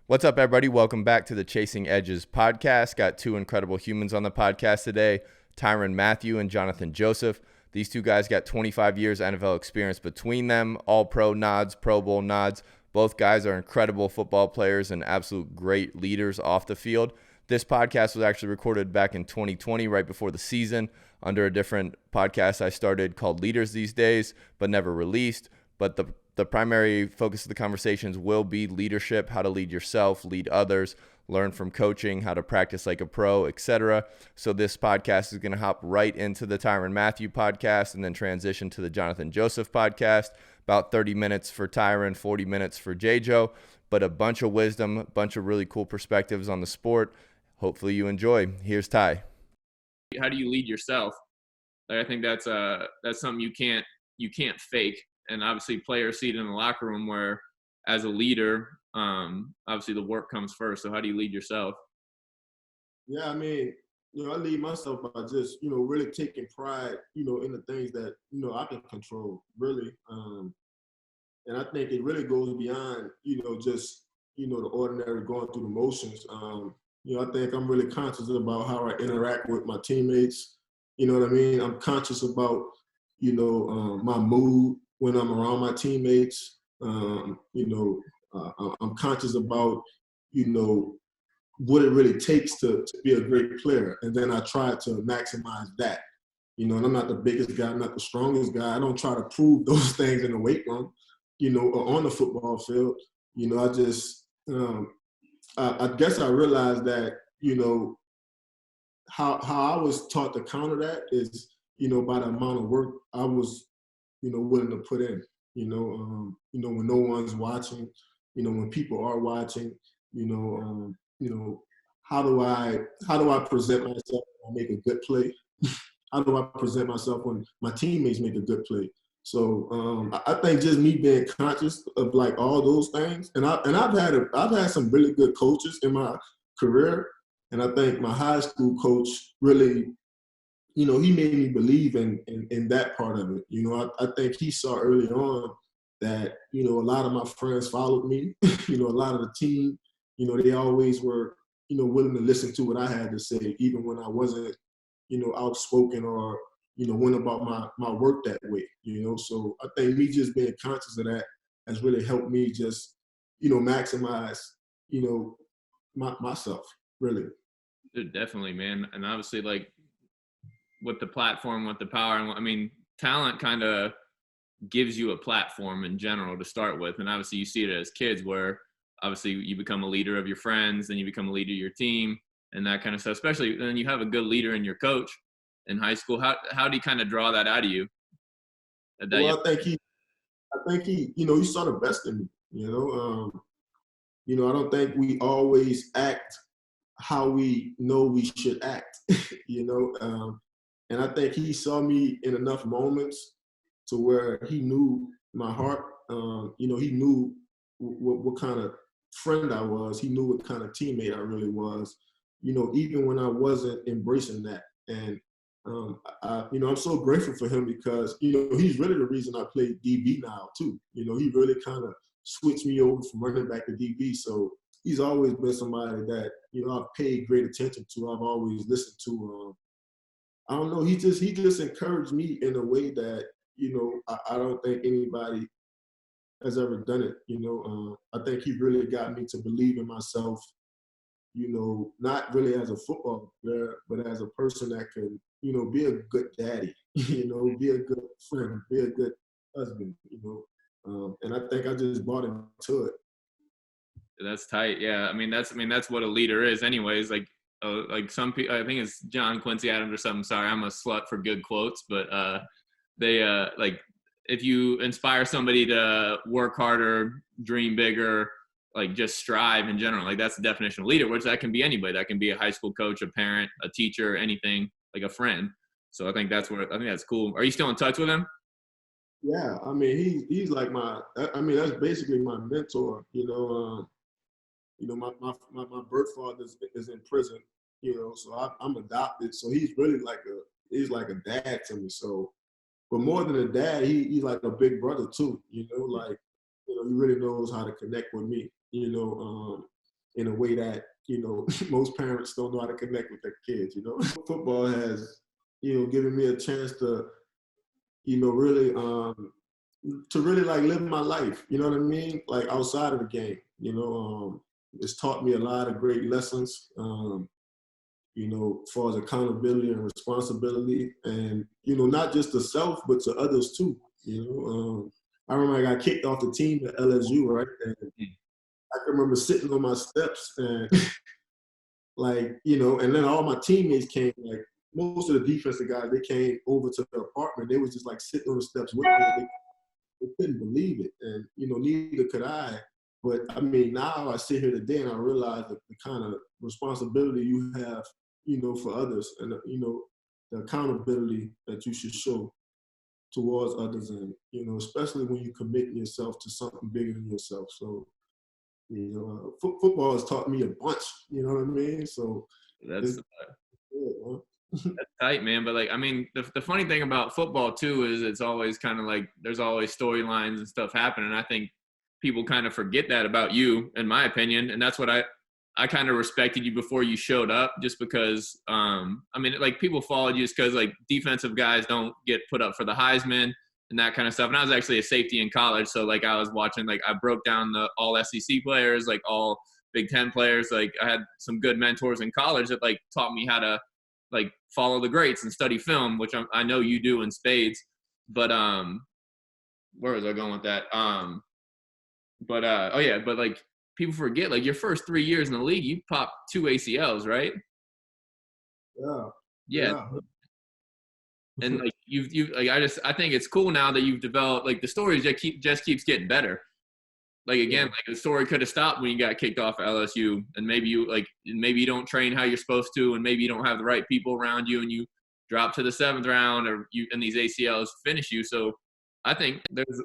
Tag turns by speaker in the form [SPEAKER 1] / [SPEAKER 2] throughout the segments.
[SPEAKER 1] What's up, everybody? Welcome back to the Chasing Edges podcast. Got two incredible humans on the podcast today, Tyrann Mathieu and Johnathan Joseph. These two guys got 25 years NFL experience between them, all pro nods, Pro Bowl nods. Both guys are incredible football players and absolute great leaders off the field. This podcast was actually recorded back in 2020, right before the season, under a different podcast I started called Leaders These Days, but never released. But the primary focus of the conversations will be leadership, how to lead yourself, lead others, learn from coaching, how to practice like a pro, etc. So this podcast is going to hop right into the Tyrann Mathieu podcast and then transition to the Johnathan Joseph podcast. About 30 minutes for Tyrann, 40 minutes for J Joe, but a bunch of wisdom, a bunch of really cool perspectives on the sport. Hopefully you enjoy. Here's Ty.
[SPEAKER 2] How do you lead yourself? Like, I think that's something you can't fake. And obviously players see it in the locker room where as a leader, obviously the work comes first. So how do you lead yourself?
[SPEAKER 3] Yeah, I mean, I lead myself by just, really taking pride, in the things that, I can control, really. And I think it really goes beyond, just, the ordinary going through the motions. I think I'm really conscious about how I interact with my teammates. You know what I mean? I'm conscious about, my mood when I'm around my teammates. I'm conscious about, what it really takes to be a great player. And then I try to maximize that. And I'm not the biggest guy, I'm not the strongest guy. I don't try to prove those things in the weight room, or on the football field. I just, I guess I realized that, how I was taught to counter that is, by the amount of work I was, willing to put in, when no one's watching, when people are watching, how do I present myself when I make a good play? How do I present myself when my teammates make a good play? So I think just me being conscious of like all those things, and I've had some really good coaches in my career, and I think my high school coach really, he made me believe in that part of it. I think he saw early on that, a lot of my friends followed me, a lot of the team, they always were, willing to listen to what I had to say, even when I wasn't, outspoken or, went about my work that way, So I think me just being conscious of that has really helped me just, maximize, myself, really.
[SPEAKER 2] Definitely, man. And obviously, like, with the platform, with the power, and I mean, talent kind of gives you a platform in general to start with. And obviously you see it as kids where obviously you become a leader of your friends, then you become a leader of your team and that kind of stuff, especially then you have a good leader in your coach in high school. How do you kind of draw that out of you?
[SPEAKER 3] Well, I think he, he saw the best in me, I don't think we always act how we know we should act, and I think he saw me in enough moments to where he knew my heart. He knew what kind of friend I was. He knew what kind of teammate I really was. Even when I wasn't embracing that. And I'm so grateful for him because he's really the reason I play DB now too. He really kind of switched me over from running back to DB. So he's always been somebody that I've paid great attention to. I've always listened to. I don't know. He just encouraged me in a way that I don't think anybody has ever done it. I think he really got me to believe in myself. Not really as a football player, but as a person that can be a good daddy. Be a good friend, be a good husband. And I think I just bought into it.
[SPEAKER 2] That's tight. Yeah. I mean, that's what a leader is anyways. Like some people, I think it's John Quincy Adams or something. Sorry, I'm a slut for good quotes, but they like if you inspire somebody to work harder, dream bigger, like just strive in general, like that's the definition of leader, which that can be anybody. That can be a high school coach, a parent, a teacher, anything, like a friend. So I think that's cool. Are you still in touch with him?
[SPEAKER 3] Yeah, I mean he's like that's basically my mentor. My birth father is in prison, so I'm adopted. So he's really like a dad to me. So, but more than a dad, he's like a big brother too. He really knows how to connect with me. in a way that, most parents don't know how to connect with their kids, Football has, given me a chance to, really, to really like live my life, you know what I mean? Like outside of the game, it's taught me a lot of great lessons, as far as accountability and responsibility and, not just to self, but to others too, I remember I got kicked off the team at LSU, right? And I can remember sitting on my steps and and then all my teammates came, like most of the defensive guys, they came over to the apartment. They was just like sitting on the steps with me. They couldn't believe it. And, neither could I. But I mean, now I sit here today and I realize the kind of responsibility you have, for others and, the accountability that you should show towards others. And, especially when you commit yourself to something bigger than yourself. So, football has taught me a bunch, you know what I mean? So
[SPEAKER 2] that's tight, man. But like, I mean, the funny thing about football too is it's always kind of like there's always storylines and stuff happening. I think people kind of forget that about you, in my opinion, and that's what I kind of respected you before you showed up, just because I mean, like people followed you just because like defensive guys don't get put up for the Heisman and that kind of stuff. And I was actually a safety in college, so like I was watching, like I broke down the all SEC players, like all Big Ten players. Like I had some good mentors in college that like taught me how to like follow the greats and study film, which I know you do in spades. But where was I going with that? But like people forget, like your first 3 years in the league, you popped 2 ACLs, right? Yeah. And like you've like I think it's cool now that you've developed, like the story just keeps getting better. Like again, like the story could have stopped when you got kicked off at LSU, and maybe you don't train how you're supposed to, and maybe you don't have the right people around you, and you drop to the 7th round, and these ACLs finish you. So I think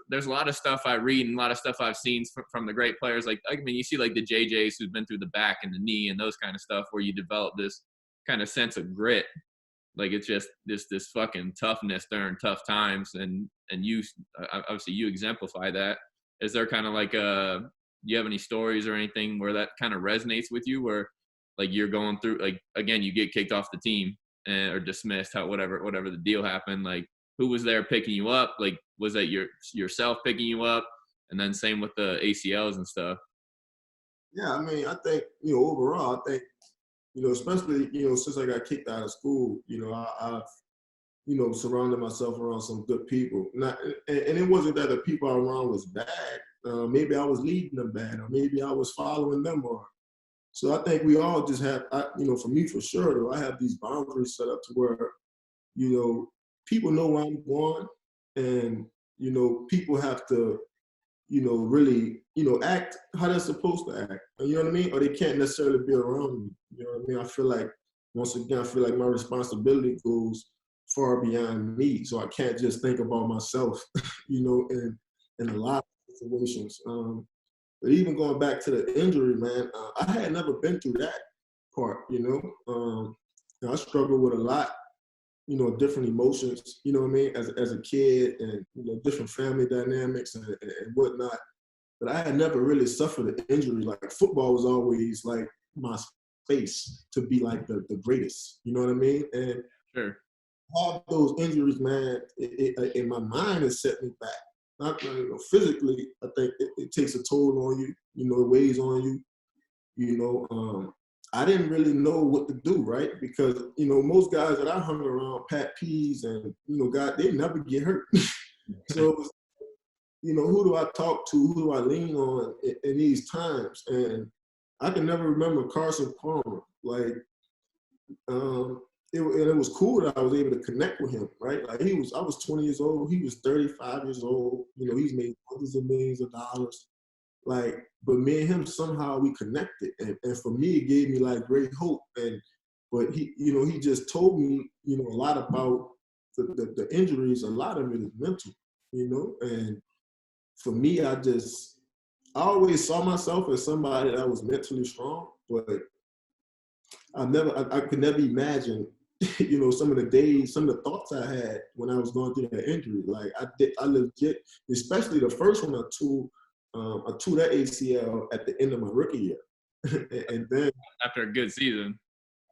[SPEAKER 2] there's a lot of stuff I read and a lot of stuff I've seen from the great players. Like I mean, you see like the JJs who've been through the back and the knee and those kind of stuff, where you develop this kind of sense of grit. Like it's just this fucking toughness during tough times, and you obviously you exemplify that. Is there kind of like do you have any stories or anything where that kind of resonates with you, where like you're going through, like again you get kicked off the team or dismissed, whatever the deal happened, like who was there picking you up? Like was that yourself picking you up? And then same with the ACLs and stuff.
[SPEAKER 3] Yeah, I mean, I think overall, I think especially since I got kicked out of school, I've surrounded myself around some good people. And it wasn't that the people around was bad. Maybe I was leading them bad, or maybe I was following them. So I think we all just have, for me for sure, though, I have these boundaries set up to where, people know where I'm going, and, people have to, really, act how they're supposed to act. You know what I mean? Or they can't necessarily be around me. You know what I mean? I feel like, once again, my responsibility goes far beyond me. So I can't just think about myself, in a lot of situations. But even going back to the injury, man, I had never been through that part, I struggled with a lot, different emotions, you know what I mean, as a kid, and, different family dynamics and whatnot. But I had never really suffered an injury. Like football was always like my space to be like the greatest, you know what I mean? And
[SPEAKER 2] sure.
[SPEAKER 3] All those injuries, man, in my mind, has set me back. Not physically, I think it takes a toll on you. It weighs on you. I didn't really know what to do, right? Because most guys that I hung around, Pat Pease and God, they never get hurt. So who do I talk to? Who do I lean on in these times? And I can never remember Carson Palmer. Like, it was cool that I was able to connect with him, right? Like I was 20 years old, he was 35 years old, he's made hundreds of millions of dollars. Like, but me and him, somehow we connected. And for me, it gave me like great hope. But he just told me, a lot about the injuries. A lot of it is mental, and for me, I always saw myself as somebody that was mentally strong, but I could never imagine, some of the days, some of the thoughts I had when I was going through that injury. Like I legit, especially the first one I tore that ACL at the end of my rookie year. And then
[SPEAKER 2] After a good season.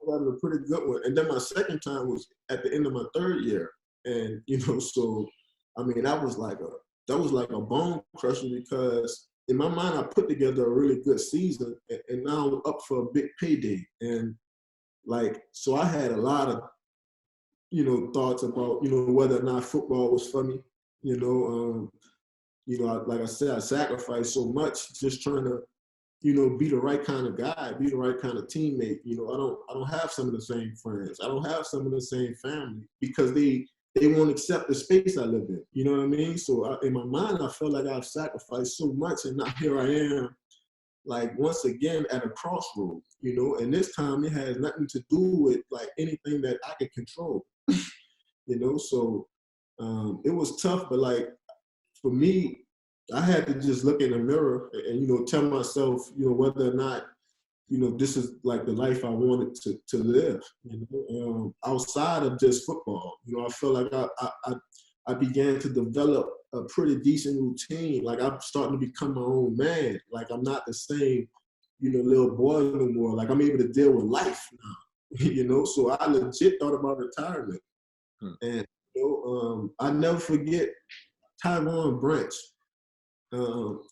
[SPEAKER 3] I got a pretty good one. And then my second time was at the end of my third year. And, so, I mean, that was like a bone crusher because in my mind, I put together a really good season and now I'm up for a big payday. And so I had a lot of, thoughts about, whether or not football was for me, like I said, I sacrificed so much just trying to, be the right kind of guy, be the right kind of teammate. I don't have some of the same friends. I don't have some of the same family because they won't accept the space I live in. You know what I mean? So in my mind, I felt like I've sacrificed so much, and now here I am, like once again at a crossroad. And this time it has nothing to do with like anything that I can control. So it was tough, but like for me, I had to just look in the mirror and tell myself, whether or not, this is like the life I wanted to live, outside of just football. I feel like I began to develop a pretty decent routine. Like I'm starting to become my own man. Like I'm not the same, little boy no more. Like I'm able to deal with life now, so I legit thought about retirement. And, I never forget Tyrann Branch.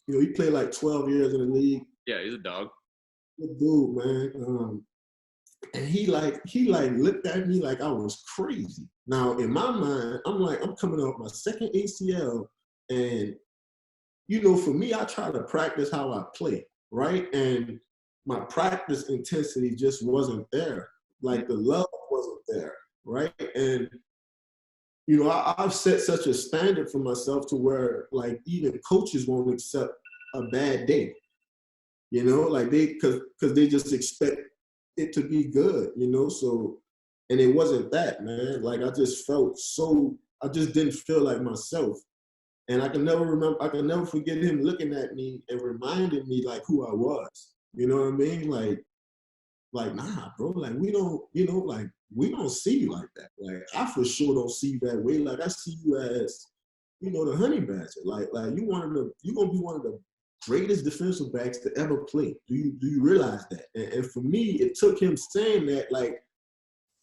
[SPEAKER 3] He played like 12 years in the league.
[SPEAKER 2] Yeah, he's a dog.
[SPEAKER 3] Good dude, man. And he looked at me like I was crazy. Now in my mind, I'm coming off my second ACL, and for me, I try to practice how I play, right? And my practice intensity just wasn't there. Like the love wasn't there, right? And I've set such a standard for myself to where like even coaches won't accept a bad day, like because they just expect it to be good, so, and it wasn't that, man. Like I just didn't feel like myself. And I can never forget him looking at me and reminding me like who I was. You know what I mean? Like, nah, bro, like we don't, like we don't see you like that. Like I for sure don't see you that way. Like I see you as, the honey badger. Like you're gonna be one of the greatest defensive backs to ever play. Do you realize that? And for me, it took him saying that like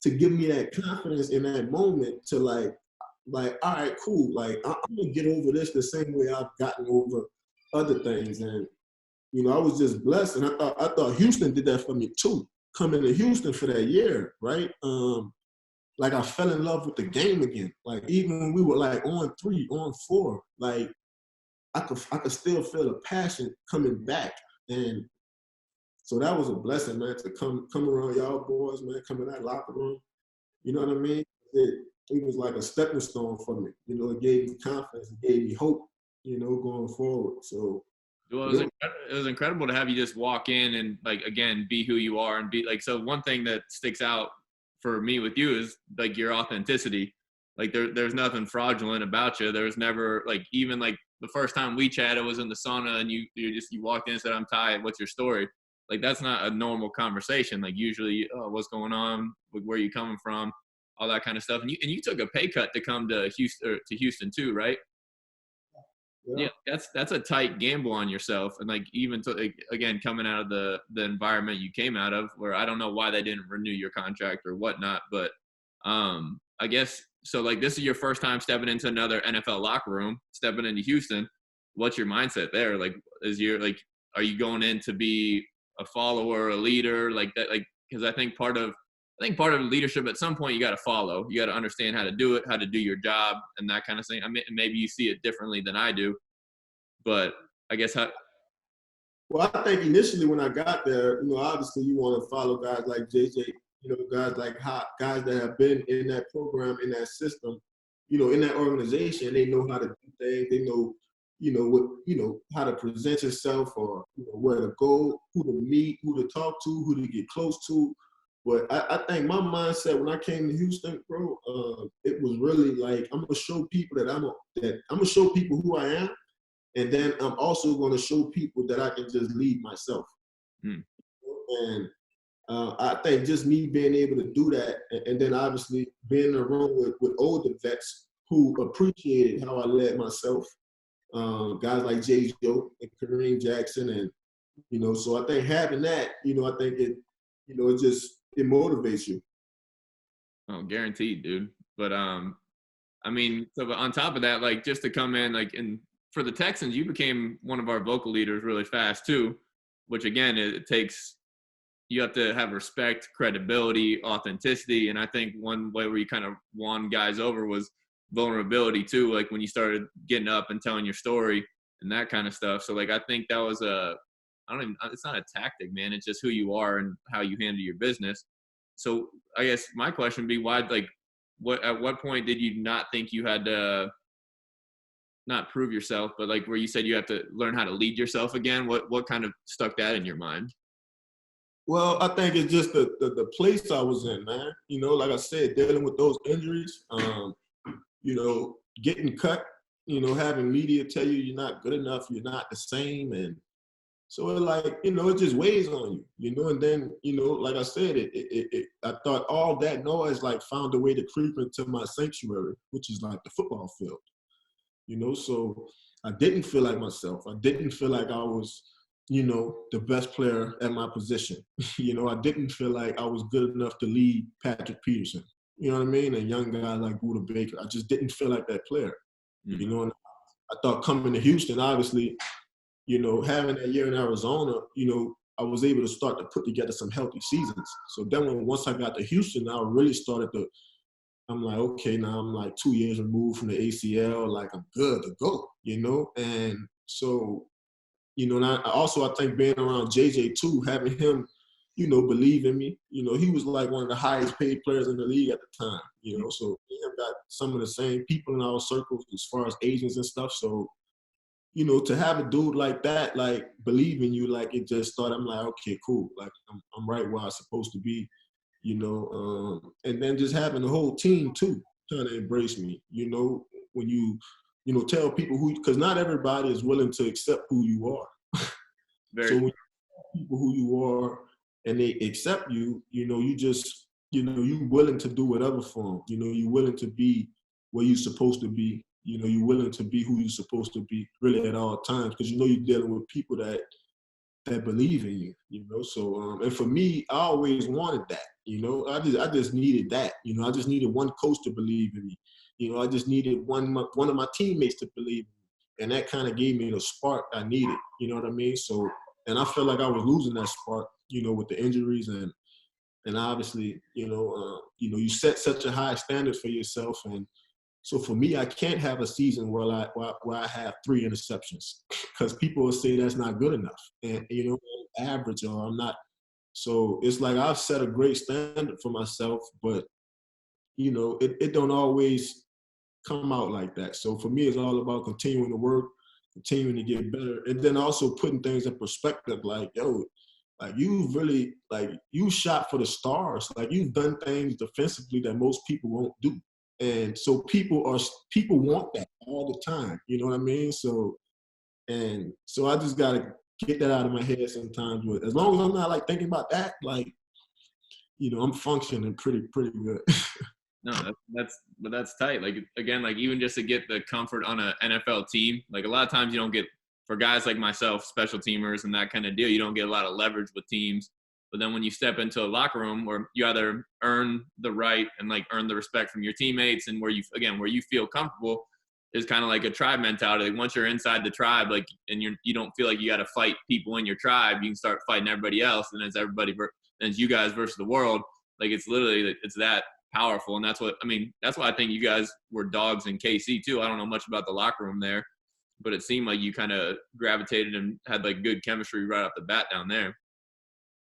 [SPEAKER 3] to give me that confidence in that moment to like, all right, cool. Like I'm gonna get over this the same way I've gotten over other things. And I was just blessed, and I thought Houston did that for me too. Coming to Houston for that year, right? Like I fell in love with the game again. Like even when we were like on 3, on 4, like I could still feel the passion coming back. And so that was a blessing, man, to come around y'all boys, man, come in that locker room. You know what I mean? It was like a stepping stone for me. It gave me confidence, it gave me hope, going forward. So
[SPEAKER 2] well, it was incredible to have you just walk in and like again be who you are and be like. So one thing that sticks out for me with you is like your authenticity. Like there's nothing fraudulent about you. There's never like even like the first time we chatted was in the sauna and you walked in and said, "I'm tired. What's your story?" Like that's not a normal conversation. Like usually, oh, what's going on? Where are you coming from? All that kind of stuff. And you took a pay cut to come to Houston too, right? Yeah, that's a tight gamble on yourself, and like even to, like, again coming out of the environment you came out of, where I don't know why they didn't renew your contract or whatnot, but I guess so. Like this is your first time stepping into another NFL locker room, stepping into Houston. What's your mindset there? Like, are you going in to be a follower, a leader, like that? Like, because I think part of leadership at some point you got to follow. You got to understand how to do it, how to do your job, and that kind of thing. I mean, maybe you see it differently than I do, but I guess how.
[SPEAKER 3] Well, I think initially when I got there, obviously you want to follow guys like JJ, guys that have been in that program, in that system, in that organization. They know how to do things. They know, how to present yourself, or where to go, who to meet, who to talk to, who to get close to. But I think my mindset when I came to Houston, bro, it was really like I'm gonna show people that I'm gonna show people who I am, and then I'm also gonna show people that I can just lead myself. And I think just me being able to do that, and then obviously being in a room with older vets who appreciated how I led myself, guys like J Joe and Kareem Jackson and So I think having that, I think it, it motivates you.
[SPEAKER 2] Oh, guaranteed, dude. But I mean, so but on top of that, like just to come in, like, and for the Texans, you became one of our vocal leaders really fast too, which again, it takes, you have to have respect, credibility, authenticity. And I think one way where you kind of won guys over was vulnerability too. Like when you started getting up and telling your story and that kind of stuff. So like, I think that was it's not a tactic, man. It's just who you are and how you handle your business. So I guess my question would be why, like, at what point did you not think you had to not prove yourself, but like where you said you have to learn how to lead yourself again? What kind of stuck that in your mind?
[SPEAKER 3] Well, I think it's just the place I was in, man. Like I said, dealing with those injuries, getting cut, having media tell you you're not good enough, you're not the same. And so it like, it just weighs on you, and then, like I said, I thought all that noise like found a way to creep into my sanctuary, which is like the football field, so I didn't feel like myself. I didn't feel like I was, the best player at my position. I didn't feel like I was good enough to lead Patrick Peterson, you know what I mean? And young guys like Buda Baker. I just didn't feel like that player, and I thought coming to Houston, obviously, having that year in Arizona, I was able to start to put together some healthy seasons. So then once I got to Houston, I really started to, I'm like, okay, now I'm like 2 years removed from the ACL, like I'm good to go, And so, and I think being around JJ too, having him, believe in me, he was like one of the highest paid players in the league at the time, so we have got some of the same people in our circles as far as agents and stuff. So, to have a dude like that, like believe in you, like it just started, I'm like, okay, cool. Like I'm right where I'm supposed to be, and then just having the whole team too, trying to embrace me, when you, tell people because not everybody is willing to accept who you are.
[SPEAKER 2] Very.
[SPEAKER 3] So when you tell people who you are and they accept you, you just, you willing to do whatever for them. You're willing to be where you're supposed to be. You're willing to be who you're supposed to be really at all times because you're dealing with people that believe in you, So and for me, I always wanted that, I just needed that, I just needed one coach to believe in me, I just needed one of my teammates to believe in me, and that kind of gave me the spark I needed, you know what I mean? So, and I felt like I was losing that spark, with the injuries and obviously, you set such a high standard for yourself, and so for me, I can't have a season where I have 3 interceptions because people will say that's not good enough, and I'm average or I'm not. So it's like I've set a great standard for myself, but it don't always come out like that. So for me, it's all about continuing to work, continuing to get better, and then also putting things in perspective. Like, yo, like you've really you shot for the stars. Like you've done things defensively that most people won't do. And so people want that all the time. You know what I mean? So I just gotta get that out of my head sometimes. But as long as I'm not like thinking about that, like, I'm functioning pretty good.
[SPEAKER 2] No, that's tight. Like again, like even just to get the comfort on an NFL team, like a lot of times you don't get, for guys like myself, special teamers and that kind of deal, you don't get a lot of leverage with teams. But then when you step into a locker room where you either earn the right and like earn the respect from your teammates, and where you feel comfortable, is kind of like a tribe mentality. Like once you're inside the tribe, like, and you don't feel like you got to fight people in your tribe, you can start fighting everybody else, and it's you guys versus the world. Like it's literally, it's that powerful. And that's why I think you guys were dogs in KC too. I don't know much about the locker room there, but it seemed like you kind of gravitated and had like good chemistry right off the bat down there.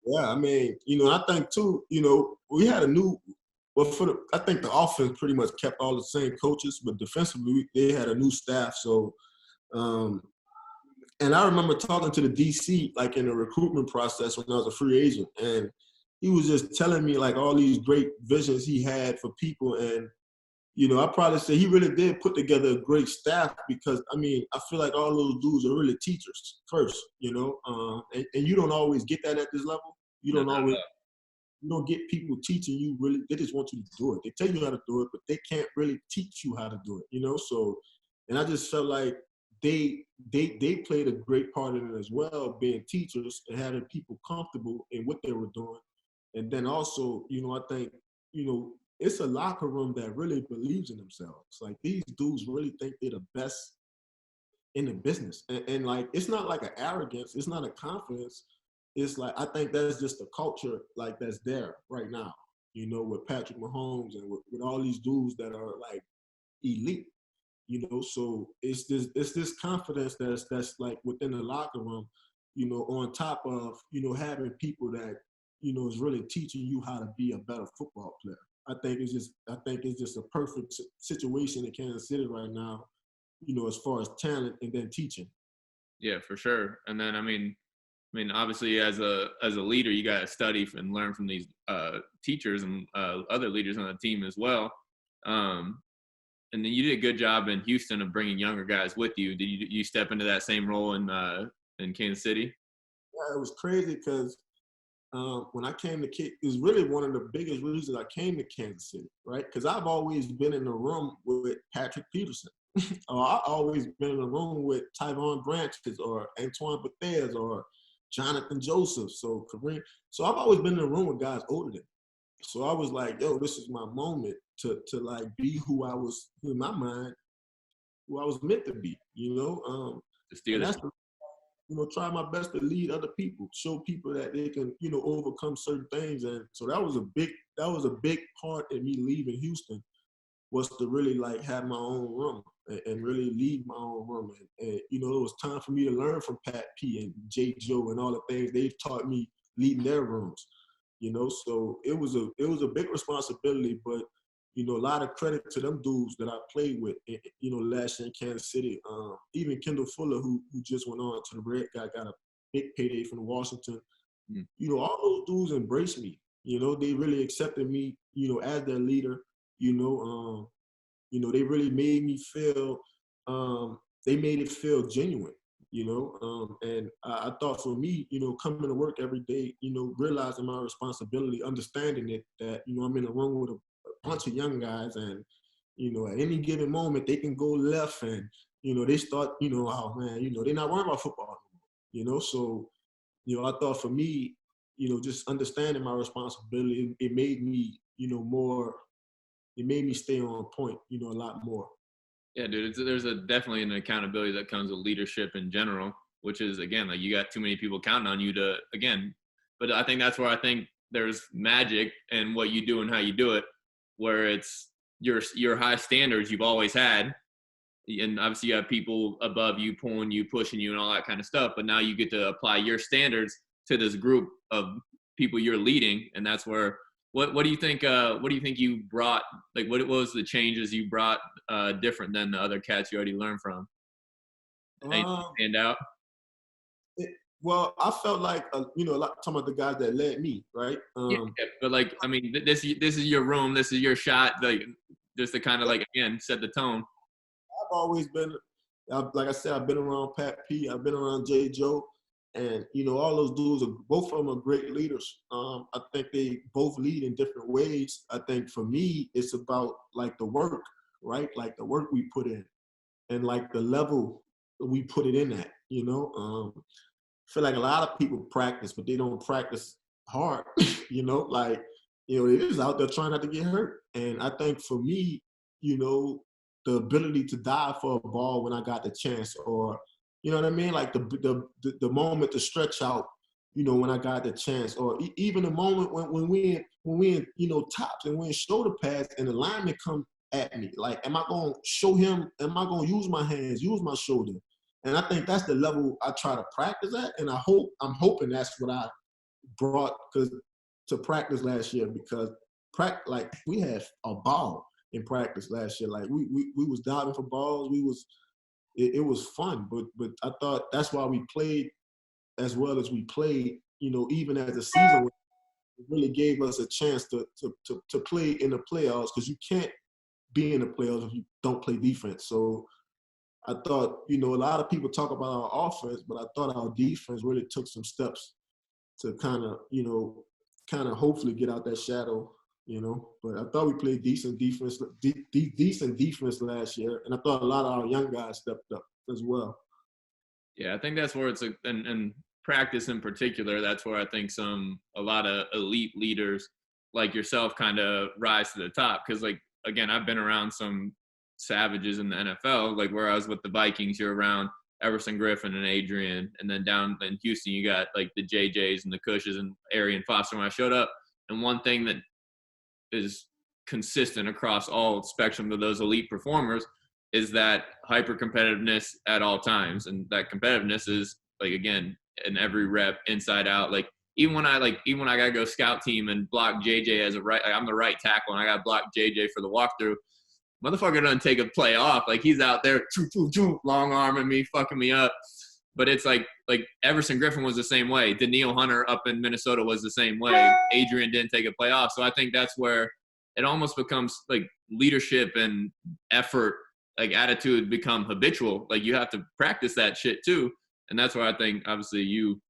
[SPEAKER 3] Yeah, I mean, I think too, we had I think the offense pretty much kept all the same coaches, but defensively they had a new staff. So, and I remember talking to the DC like in the recruitment process when I was a free agent, and he was just telling me like all these great visions he had for people. And I probably say he really did put together a great staff because, I feel like all those dudes are really teachers first, and you don't always get that at this level. You don't get people teaching you really. They just want you to do it. They tell you how to do it, but they can't really teach you how to do it, So, and I just felt like they played a great part in it as well, being teachers and having people comfortable in what they were doing. And then also, I think, it's a locker room that really believes in themselves. Like, these dudes really think they're the best in the business. And like, it's not like an arrogance, it's not a confidence. It's like, I think that's just a culture like that's there right now, with Patrick Mahomes and with all these dudes that are like elite. So it's this confidence that's like within the locker room, on top of, having people that, is really teaching you how to be a better football player. I think it's just a perfect situation in Kansas City right now, as far as talent and then teaching.
[SPEAKER 2] Yeah, for sure. And then, I mean, obviously as a leader, you got to study and learn from these teachers and other leaders on the team as well. And then you did a good job in Houston of bringing younger guys with you. Did you step into that same role in Kansas City?
[SPEAKER 3] Yeah, it was crazy because when I came to it was really one of the biggest reasons I came to Kansas City, right? Because I've always been in the room with Patrick Peterson. Or I've always been in the room with Tyrann Branches or Antoine Bethea or Johnathan Joseph. So I've always been in the room with guys older than me. So I was like, yo, this is my moment to like be who I was, in my mind, who I was meant to be, and that's try my best to lead other people, show people that they can, overcome certain things. And so that was a big part in me leaving Houston, was to really like have my own room and really lead my own room. And it was time for me to learn from Pat P and J Joe and all the things they've taught me leading their rooms. So it was a big responsibility, but a lot of credit to them dudes that I played with, last year in Kansas City. Even Kendall Fuller, who just went on to the Red Guy, got a big payday from Washington. All those dudes embraced me. They really accepted me, as their leader. They really made me feel, they made it feel genuine. And I thought for me, coming to work every day, realizing my responsibility, understanding it, that, I'm in a room with a bunch of young guys, and, at any given moment they can go left and, they start, oh man, they're not worried about football anymore, So, I thought for me, just understanding my responsibility, it made me, it made me stay on point, a lot more.
[SPEAKER 2] Yeah, dude, there's definitely an accountability that comes with leadership in general, which is, again, like, you got too many people counting on you to, again, but I think that's where I think there's magic in what you do and how you do it, where it's your high standards you've always had. And obviously you have people above you pulling you, pushing you and all that kind of stuff. But now you get to apply your standards to this group of people you're leading. And that's where, what do you think you brought, like, what was the changes you brought different than the other cats you already learned from? Stand out?
[SPEAKER 3] Well, I felt like, a lot talking about the guys that led me, right?
[SPEAKER 2] Yeah, but like, I mean, this is your room, this is your shot, like, just to kind of, like, again, set the tone.
[SPEAKER 3] I've always been, like I said, I've been around Pat P, I've been around J Joe, and all those dudes both of them are great leaders. I think they both lead in different ways. I think for me, it's about like the work, right? Like the work we put in, and like the level we put it in at. I feel like a lot of people practice, but they don't practice hard. Like, they just out there trying not to get hurt. And I think for me, the ability to dive for a ball when I got the chance, or, you know what I mean? Like the moment to stretch out, when I got the chance, or even the moment when we in, tops and we in shoulder pads and the lineman come at me. Like, am I going to show him? Am I going to use my hands, use my shoulder? And I think that's the level I try to practice at. And I'm hoping that's what I brought to practice last year, because like we had a ball in practice last year. Like we was diving for balls. It was fun, but I thought that's why we played as well as we played. Even as the season went, it really gave us a chance to play in the playoffs, because you can't be in the playoffs if you don't play defense. So I thought, a lot of people talk about our offense, but I thought our defense really took some steps to kind of hopefully get out that shadow, you know. But I thought we played decent defense last year, and I thought a lot of our young guys stepped up as well.
[SPEAKER 2] Yeah, I think that's where it's and practice in particular. That's where I think a lot of elite leaders like yourself kind of rise to the top. Because like again, I've been around some savages in the NFL. Like where I was with the Vikings, you're around Everson Griffin and Adrian, and then down in Houston, you got like the JJs and the Cushes and Arian Foster when I showed up. And one thing that is consistent across all spectrum of those elite performers is that hyper competitiveness at all times. And that competitiveness is like, again, in every rep, inside out. Like even when I gotta go scout team and block JJ as I'm the right tackle and I gotta block JJ for the walkthrough, motherfucker doesn't take a play off. Like he's out there long arming me, fucking me up. But it's like Everson Griffin was the same way. Daniil Hunter up in Minnesota was the same way. Adrian didn't take a play off. So I think that's where it almost becomes like leadership and effort, like attitude become habitual. Like you have to practice that shit too. And that's where I think obviously you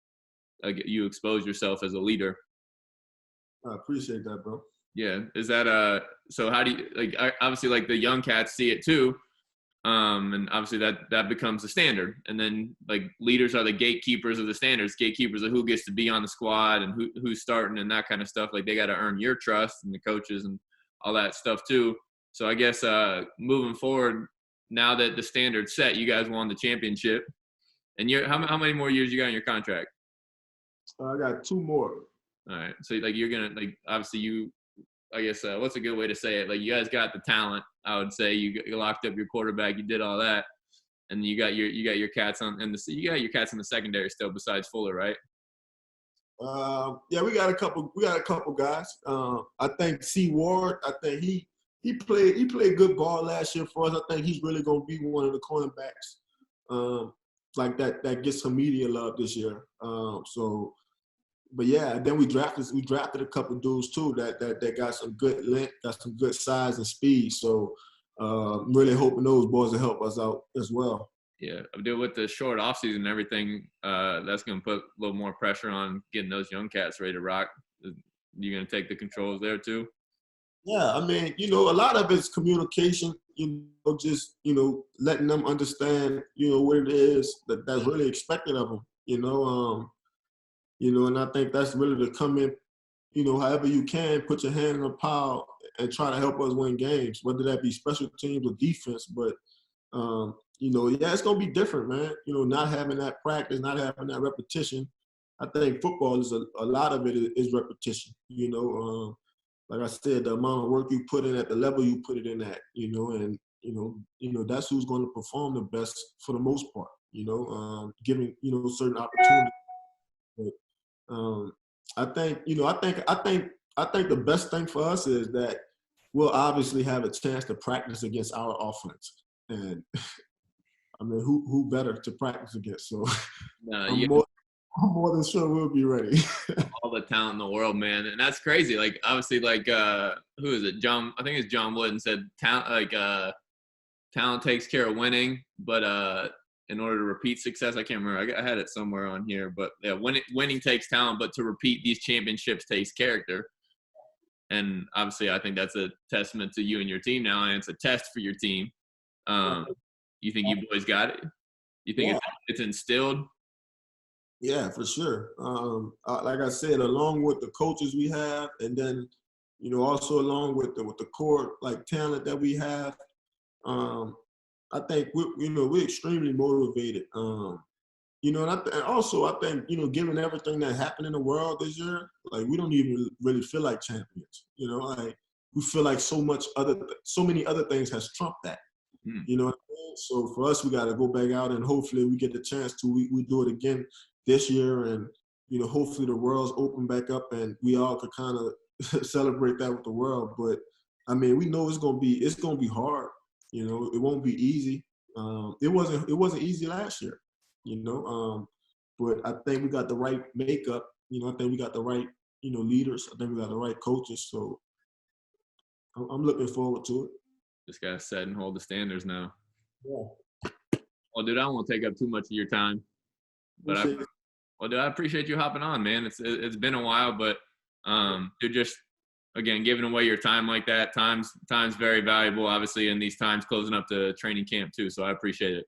[SPEAKER 2] expose yourself as a leader.
[SPEAKER 3] I appreciate that, bro.
[SPEAKER 2] Yeah. Is that so how do you like obviously like the young cats see it too. And obviously that becomes the standard. And then like leaders are the gatekeepers of the standards, gatekeepers of who gets to be on the squad and who's starting and that kind of stuff. Like they got to earn your trust and the coaches and all that stuff too. So I guess moving forward, now that the standard's set, you guys won the championship. And how many more years you got in your contract?
[SPEAKER 3] I got 2 more.
[SPEAKER 2] All right. So like you're gonna like obviously I guess what's a good way to say it? Like you guys got the talent. I would say you locked up your quarterback. You did all that, and you got your cats you got your cats in the secondary still besides Fuller, right?
[SPEAKER 3] Yeah, we got a couple guys. I think C Ward. I think he played good ball last year for us. I think he's really gonna be one of the cornerbacks like that gets some media love this year. But yeah, then we drafted a couple dudes too that got some good length, got some good size and speed. So I'm really hoping those boys will help us out as well.
[SPEAKER 2] Yeah, with the short offseason and everything, that's going to put a little more pressure on getting those young cats ready to rock. You going to take the controls there too?
[SPEAKER 3] Yeah, I mean, a lot of it's communication. Just letting them understand, what it is that's really expected of them. And I think that's really to come in, however you can, put your hand in the pile and try to help us win games, whether that be special teams or defense. But, yeah, it's going to be different, man. Not having that practice, not having that repetition. I think football is a lot of it is repetition, like I said, the amount of work you put in at the level you put it in at, and, that's who's going to perform the best for the most part, giving, certain opportunities. But, I think the best thing for us is that we'll obviously have a chance to practice against our offense. And I mean, who better to practice against? So I'm more than sure we'll be ready.
[SPEAKER 2] All the talent in the world, man. And that's crazy. Like, obviously, like, who is it? I think it's John Wooden said, talent takes care of winning, but in order to repeat success, I can't remember. I had it somewhere on here, but yeah, winning takes talent, but to repeat these championships takes character. And obviously, I think that's a testament to you and your team now, and it's a test for your team. You think you boys got it? You think it's instilled?
[SPEAKER 3] Yeah, for sure. Like I said, along with the coaches we have, and then also along with the core like talent that we have, I think we're extremely motivated. And I think given everything that happened in the world this year, like we don't even really feel like champions. Like we feel like so many other things has trumped that. You know what I mean? So for us, we got to go back out and hopefully we get the chance to we do it again this year, and hopefully the world's open back up and we all could kind of celebrate that with the world. But I mean, we know it's gonna be hard. It won't be easy. It wasn't easy last year. But I think we got the right makeup. I think we got the right leaders. I think we got the right coaches. So I'm looking forward to it.
[SPEAKER 2] Just gotta set and hold the standards now.
[SPEAKER 3] Yeah.
[SPEAKER 2] Well, dude, I don't want to take up too much of your time, but I appreciate you hopping on, man. It's been a while, but dude, just again, giving away your time like that, time's very valuable, obviously, in these times closing up to training camp too. So I appreciate it.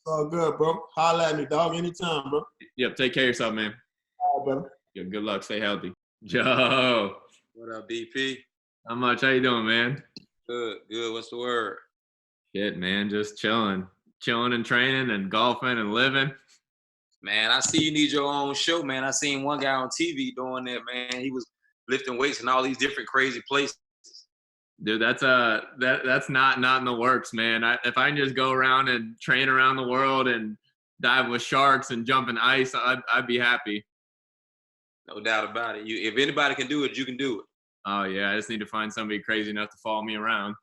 [SPEAKER 3] It's all good, bro. Holla at me, dog, anytime, bro.
[SPEAKER 2] Yep. Take care of yourself, man.
[SPEAKER 3] All right, brother.
[SPEAKER 2] Yeah, good luck. Stay healthy. Joe.
[SPEAKER 4] What up, BP?
[SPEAKER 2] How much? How you doing, man?
[SPEAKER 4] Good, good. What's the word?
[SPEAKER 2] Shit, man. Just chilling and training and golfing and living.
[SPEAKER 4] Man, I see you need your own show, man. I seen one guy on TV doing that, man. He was lifting weights in all these different crazy places.
[SPEAKER 2] Dude, that's not in the works, man. If I can just go around and train around the world and dive with sharks and jump in ice, I'd be happy.
[SPEAKER 4] No doubt about it. If anybody can do it, you can do it.
[SPEAKER 2] Oh yeah, I just need to find somebody crazy enough to follow me around.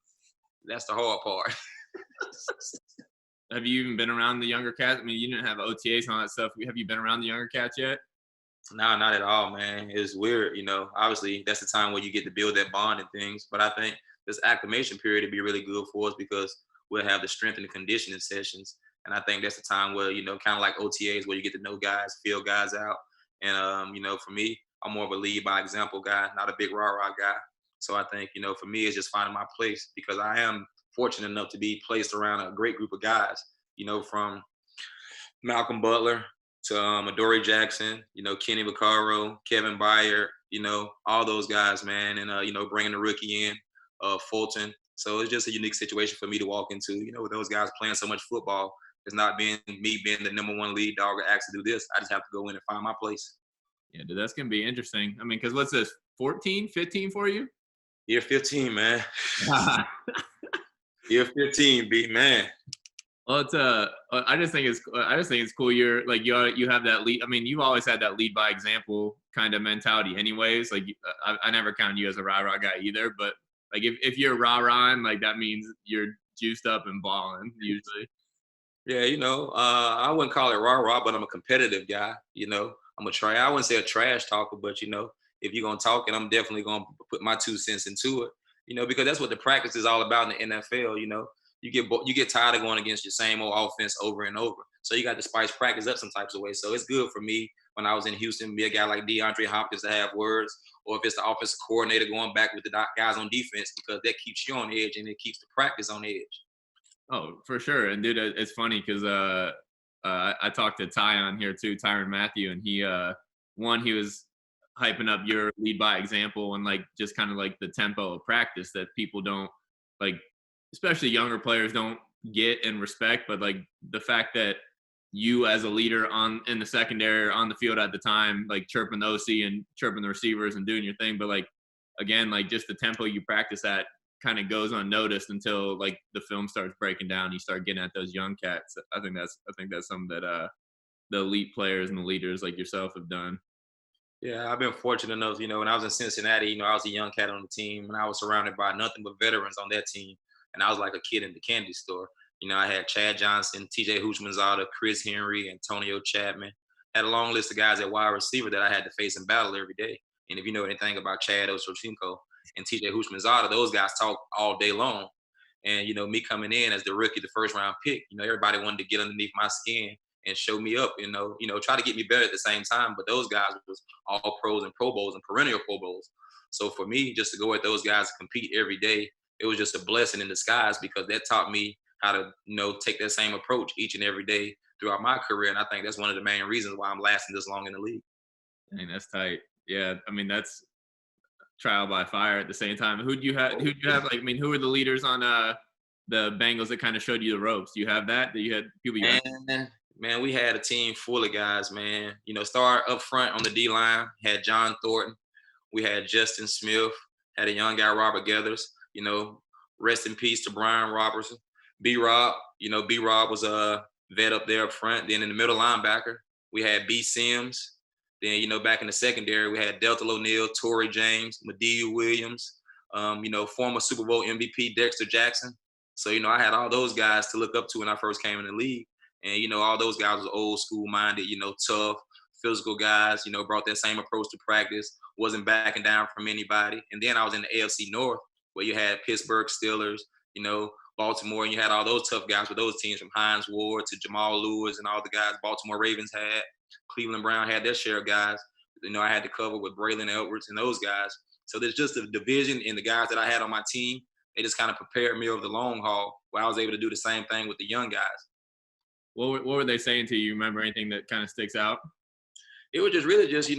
[SPEAKER 4] That's the hard part.
[SPEAKER 2] Have you even been around the younger cats? I mean, you didn't have OTAs and all that stuff. Have you been around the younger cats yet?
[SPEAKER 4] No, not at all, man. It's weird, Obviously, that's the time where you get to build that bond and things. But I think this acclimation period would be really good for us because we'll have the strength and the conditioning sessions. And I think that's the time where, kind of like OTAs where you get to know guys, feel guys out. And, for me, I'm more of a lead by example guy, not a big rah-rah guy. So I think, for me, it's just finding my place because I am fortunate enough to be placed around a great group of guys, from Malcolm Butler to Adoree Jackson, Kenny Vaccaro, Kevin Byard, all those guys, man. And, bringing the rookie in, Fulton. So it's just a unique situation for me to walk into, with those guys playing so much football. It's not being me being the number one lead dog or asked to do this. I just have to go in and find my place.
[SPEAKER 2] Yeah, dude, that's going to be interesting. I mean, because what's this, 14, 15 for you?
[SPEAKER 4] Year 15, man. Year 15, B, man.
[SPEAKER 2] Well, it's I just think it's cool. You're like you have that lead. I mean, you've always had that lead by example kind of mentality, anyways. Like I never counted you as a rah-rah guy either, but like if you're rah-rahing, like that means you're juiced up and balling usually.
[SPEAKER 4] Yeah, I wouldn't call it rah-rah, but I'm a competitive guy. I wouldn't say a trash talker, but if you're gonna talk, and I'm definitely gonna put my 2 cents into it. Because that's what the practice is all about in the NFL. You get tired of going against your same old offense over and over. So you got to spice practice up some types of ways. So it's good for me when I was in Houston, be a guy like DeAndre Hopkins to have words, or if it's the offensive coordinator going back with the guys on defense, because that keeps you on edge and it keeps the practice on edge.
[SPEAKER 2] Oh, for sure. And dude, it's funny because I talked to Tyrann here too, Tyrann Mathieu, and he was hyping up your lead by example and like just kind of like the tempo of practice that people don't like, especially younger players don't get and respect. But like the fact that you as a leader in the secondary on the field at the time, like chirping the OC and chirping the receivers and doing your thing, but like again, like just the tempo you practice at kind of goes unnoticed until like the film starts breaking down. You start getting at those young cats. I think that's something that the elite players and the leaders like yourself have done.
[SPEAKER 4] Yeah, I've been fortunate enough, when I was in Cincinnati, I was a young cat on the team and I was surrounded by nothing but veterans on that team. And I was like a kid in the candy store. I had Chad Johnson, TJ Houshmandzadeh, Chris Henry, Antonio Chapman. Had a long list of guys at wide receiver that I had to face in battle every day. And if you know anything about Chad Ochocinco and TJ Houshmandzadeh, those guys talk all day long. And, me coming in as the rookie, the first round pick, everybody wanted to get underneath my skin and show me up, try to get me better at the same time. But those guys was all pros and Pro Bowls and perennial Pro Bowls. So for me, just to go at those guys and compete every day, it was just a blessing in disguise because that taught me how to, take that same approach each and every day throughout my career. And I think that's one of the main reasons why I'm lasting this long in the league.
[SPEAKER 2] Dang, that's tight. Yeah, I mean, that's trial by fire at the same time. Who'd you have? Like, I mean, who were the leaders on the Bengals that kind of showed you the ropes? Do you have that? Do you had people you
[SPEAKER 4] Man, we had a team full of guys, man. Start up front on the D-line, had John Thornton. We had Justin Smith, had a young guy, Robert Geathers. Rest in peace to Brian Robertson. B-Rob, B-Rob was a vet up there up front. Then in the middle linebacker, we had B. Sims. Then, back in the secondary, we had Delta O'Neal, Torrey James, Mathieu Williams, former Super Bowl MVP Dexter Jackson. So, I had all those guys to look up to when I first came in the league. And, all those guys was old school minded, tough, physical guys, brought that same approach to practice, wasn't backing down from anybody. And then I was in the AFC North where you had Pittsburgh Steelers, Baltimore, and you had all those tough guys with those teams from Hines Ward to Jamal Lewis and all the guys Baltimore Ravens had. Cleveland Brown had their share of guys. I had to cover with Braylon Edwards and those guys. So there's just a division in the guys that I had on my team. They just kind of prepared me over the long haul where I was able to do the same thing with the young guys.
[SPEAKER 2] What were they saying to you? Remember anything that kind of sticks out?
[SPEAKER 4] It was just really just,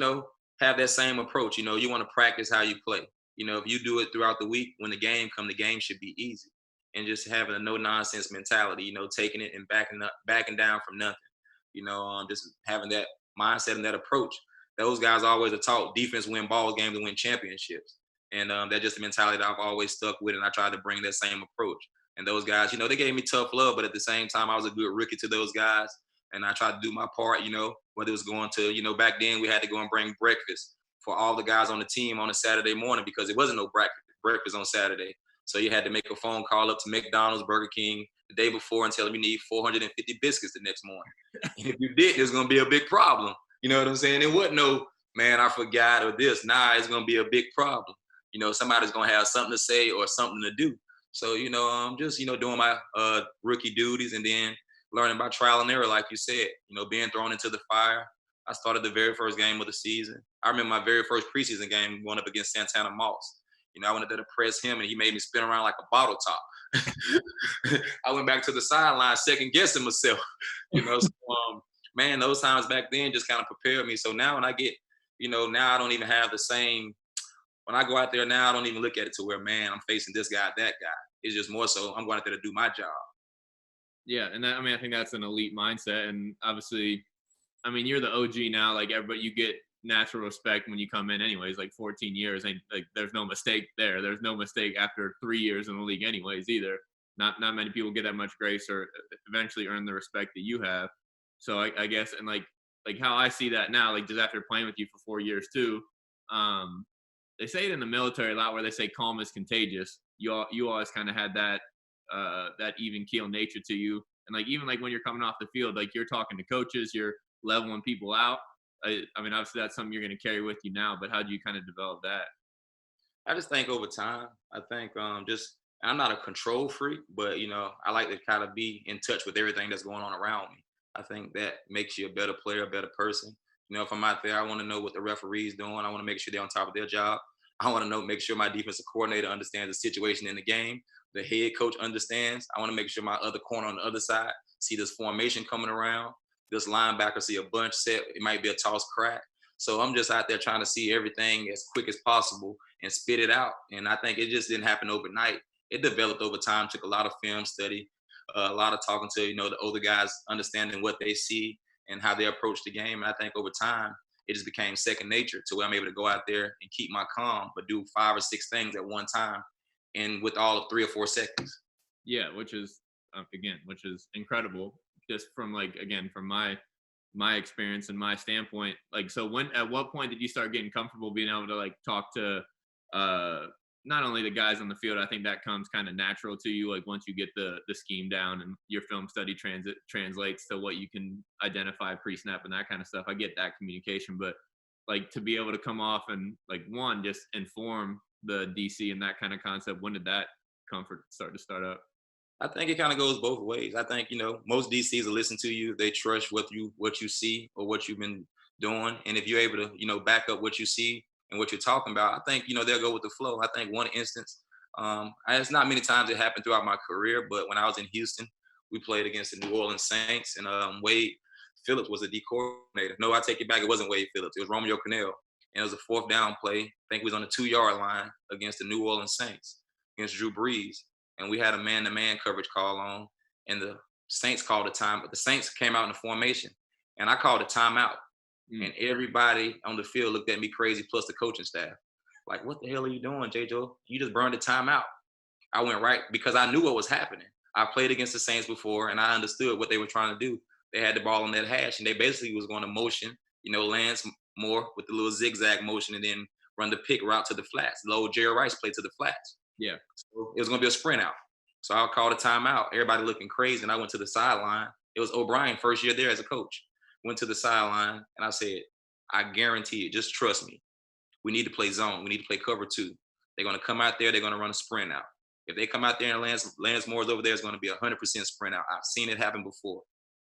[SPEAKER 4] have that same approach. You want to practice how you play. If you do it throughout the week, when the game comes, the game should be easy. And just having a no nonsense mentality, taking it and backing down from nothing. Just having that mindset and that approach. Those guys always are taught defense win ball games and win championships. And that's just the mentality that I've always stuck with. And I tried to bring that same approach. And those guys, they gave me tough love, but at the same time, I was a good rookie to those guys. And I tried to do my part, whether it was going to, back then we had to go and bring breakfast for all the guys on the team on a Saturday morning because it wasn't no breakfast on Saturday. So you had to make a phone call up to McDonald's, Burger King the day before and tell them you need 450 biscuits the next morning. And if you did, there's going to be a big problem. You know what I'm saying? It wasn't no, man, I forgot or this. Nah, it's going to be a big problem. Somebody's going to have something to say or something to do. So, just, doing my rookie duties and then learning by trial and error, like you said, being thrown into the fire. I started the very first game of the season. I remember my very first preseason game going up against Santana Moss. I went up there to press him, and he made me spin around like a bottle top. I went back to the sideline, second guessing myself. So, man, those times back then just kind of prepared me. So now when I get, now I don't even have the same. When I go out there now, I don't even look at it to where, man, I'm facing this guy, that guy. It's just more so I'm going out there to do my job.
[SPEAKER 2] Yeah, and I think that's an elite mindset. And obviously, you're the OG now. Like everybody, you get natural respect when you come in anyways, like 14 years. And like there's no mistake there. There's no mistake after 3 years in the league anyways either. Not many people get that much grace or eventually earn the respect that you have. So I guess, and like how I see that now, like just after playing with you for 4 years too, they say it in the military a lot where they say calm is contagious. You always kind of had that even keel nature to you. And like, even like when you're coming off the field, like you're talking to coaches, you're leveling people out. Obviously that's something you're going to carry with you now, but how do you kind of develop that?
[SPEAKER 4] I just think over time, I think I'm not a control freak, but, I like to kind of be in touch with everything that's going on around me. I think that makes you a better player, a better person. If I'm out there, I want to know what the referee's doing. I want to make sure they're on top of their job. I want to make sure my defensive coordinator understands the situation in the game. The head coach understands. I want to make sure my other corner on the other side see this formation coming around. This linebacker see a bunch set. It might be a toss crack. So I'm just out there trying to see everything as quick as possible and spit it out. And I think it just didn't happen overnight. It developed over time, took a lot of film study, a lot of talking to, the older guys, understanding what they see and how they approach the game. And I think over time, it just became second nature to where I'm able to go out there and keep my calm, but do 5 or 6 things at one time and with all of 3 or 4 seconds.
[SPEAKER 2] Yeah, which is incredible. Just from from my experience and my standpoint. Like, so at what point did you start getting comfortable being able to like talk to not only the guys on the field? I think that comes kind of natural to you. Like once you get the scheme down and your film study translates to what you can identify pre-snap and that kind of stuff. I get that communication, but like to be able to come off and like one, just inform the DC and that kind of concept. When did that comfort start up?
[SPEAKER 4] I think it kind of goes both ways. I think, most DCs will listen to you. They trust what you see or what you've been doing. And if you're able to, back up what you see and what you're talking about, I think, they'll go with the flow. I think one instance, it's not many times it happened throughout my career, but when I was in Houston, we played against the New Orleans Saints and Wade Phillips was the D coordinator. No, I take it back. It wasn't Wade Phillips. It was Romeo Cornell. And it was a 4th down play. I think it was on the 2-yard line against the New Orleans Saints, against Drew Brees. And we had a man-to-man coverage call on, and the Saints called a time, but the Saints came out in the formation, and I called a timeout. And everybody on the field looked at me crazy, plus the coaching staff. Like, what the hell are you doing, J Joe? You just burned a timeout. I went right, because I knew what was happening. I played against the Saints before, and I understood what they were trying to do. They had the ball on that hash, and they basically was going to motion, Lance Moore with the little zigzag motion, and then run the pick route to the flats. The old Jerry Rice play to the flats.
[SPEAKER 2] Yeah.
[SPEAKER 4] So it was going to be a sprint out. So I called a timeout. Everybody looking crazy. And I went to the sideline. It was O'Brien, first year there as a coach. Went to the sideline, and I said, I guarantee it. Just trust me. We need to play zone. We need to play cover 2. They're going to come out there. They're going to run a sprint out. If they come out there and Lance Moore's over there, it's going to be 100% sprint out. I've seen it happen before.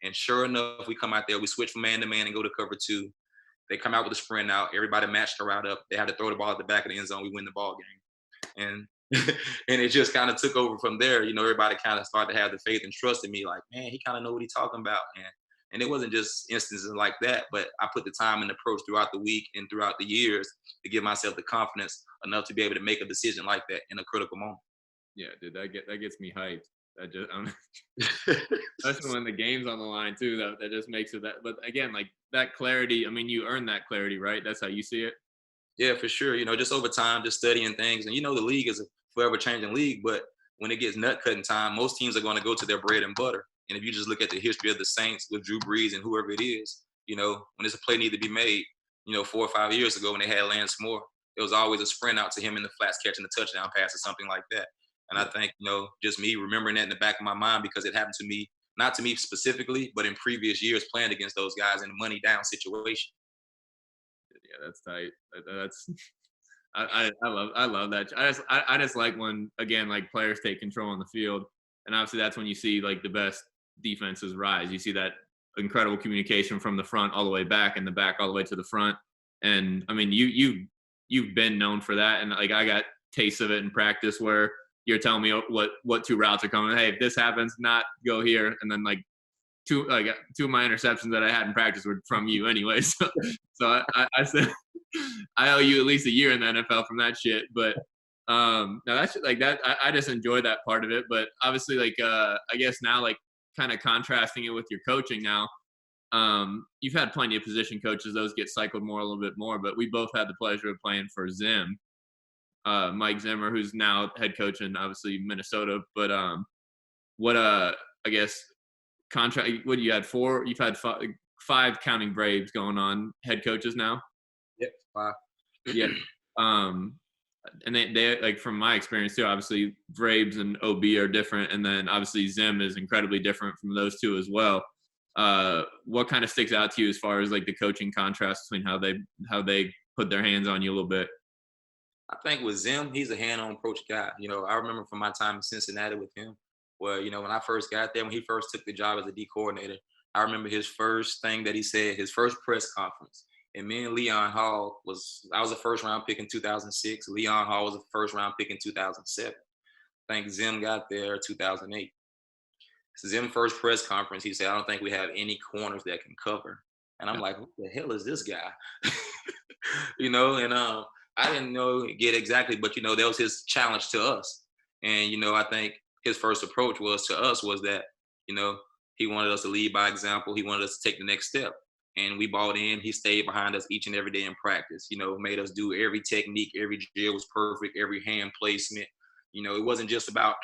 [SPEAKER 4] And sure enough, we come out there. We switch from man to man and go to cover 2. They come out with a sprint out. Everybody matched the route up. They had to throw the ball at the back of the end zone. We win the ball game. And and it just kind of took over from there. You know, everybody kind of started to have the faith and trust in me. Like, man, he kind of know what he's talking about. And it wasn't just instances like that, but I put the time and approach throughout the week and throughout the years to give myself the confidence enough to be able to make a decision like that in a critical moment.
[SPEAKER 2] Yeah, dude, that gets me hyped. That just, especially when the game's on the line too. That just makes it that. But again, like that clarity. I mean, you earn that clarity, right? That's how you see it.
[SPEAKER 4] Yeah, for sure. You know, just over time, just studying things, and you know, the league is a forever changing league. But when it gets nut cutting time, most teams are going to go to their bread and butter. And if you just look at the history of the Saints with Drew Brees and whoever it is, you know, when there's a play need to be made, you know, 4 or 5 years ago when they had Lance Moore, it was always a sprint out to him in the flats catching a touchdown pass or something like that. And I think, you know, just me remembering that in the back of my mind because it happened to me, not to me specifically, but in previous years playing against those guys in a money down situation.
[SPEAKER 2] Yeah, that's tight. That's I love that. I just like when, again, like players take control on the field, and obviously that's when you see like the best defenses rise. You see that incredible communication from the front all the way back and the back all the way to the front. And I mean, you've been known for that, and like I got tastes of it in practice where you're telling me what 2 routes are coming. Hey, if this happens, not go here, and then like two of my interceptions that I had in practice were from you anyway. So I said I owe you at least a year in the NFL from that shit. But no, that's like that. I just enjoy that part of it. But obviously, like I guess now, like kind of contrasting it with your coaching now. You've had plenty of position coaches; those get cycled a little bit more. But we both had the pleasure of playing for Zim, Mike Zimmer, who's now head coach in obviously Minnesota. But what I guess contract? What you had 4? You've had 5 counting Braves going on head coaches now.
[SPEAKER 4] Yep, 5.
[SPEAKER 2] Yeah. And they like from my experience too, obviously Braves and OB are different, and then obviously Zim is incredibly different from those two as well. What kind of sticks out to you as far as like the coaching contrast between how they put their hands on you a little bit?
[SPEAKER 4] I think with Zim, he's a hand-on approach guy. You know, I remember from my time in Cincinnati with him, where, you know, when I first got there, when he first took the job as a D coordinator, I remember his first thing that he said, his first press conference. And me and Leon Hall I was a first round pick in 2006. Leon Hall was a first round pick in 2007. I think Zim got there 2008. Zim first press conference, he said, I don't think we have any corners that can cover. And I'm like, what the hell is this guy? You know, and I didn't get exactly, but, you know, that was his challenge to us. And, you know, I think his first approach was that, you know, he wanted us to lead by example. He wanted us to take the next step. And we bought in. He stayed behind us each and every day in practice, you know, made us do every technique. Every drill was perfect, every hand placement. You know, it wasn't just about,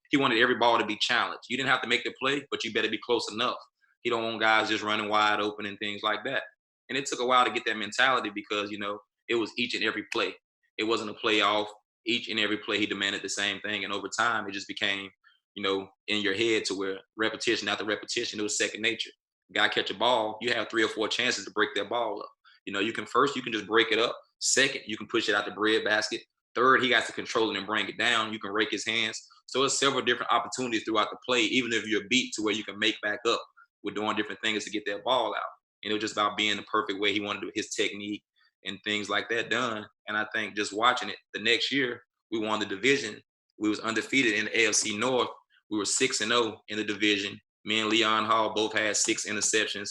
[SPEAKER 4] he wanted every ball to be challenged. You didn't have to make the play, but you better be close enough. He don't want guys just running wide open and things like that. And it took a while to get that mentality because, you know, it was each and every play. It wasn't a play off. Each and every play, he demanded the same thing. And over time, it just became, you know, in your head to where repetition after repetition, it was second nature. Guy catch a ball, you have 3 or 4 chances to break that ball up. You know, you can just break it up. Second, you can push it out the bread basket. Third, he got to control it and bring it down. You can rake his hands. So it's several different opportunities throughout the play, even if you're beat, to where you can make back up with doing different things to get that ball out. And it was just about being the perfect way he wanted to, his technique and things like that done. And I think just watching it, the next year, we won the division. We was undefeated in the AFC North. We were 6-0 in the division. Me and Leon Hall both had 6 interceptions.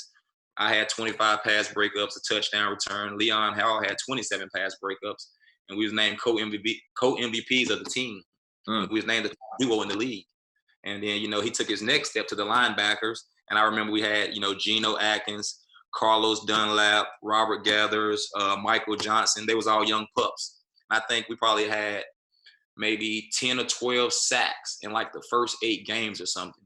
[SPEAKER 4] I had 25 pass breakups, a touchdown return. Leon Hall had 27 pass breakups. And we was named co-MVPs of the team. We was named the top duo in the league. And then, you know, he took his next step to the linebackers. And I remember we had, you know, Geno Atkins, Carlos Dunlap, Robert Gathers, Michael Johnson. They was all young pups. I think we probably had maybe 10 or 12 sacks in like the first 8 games or something.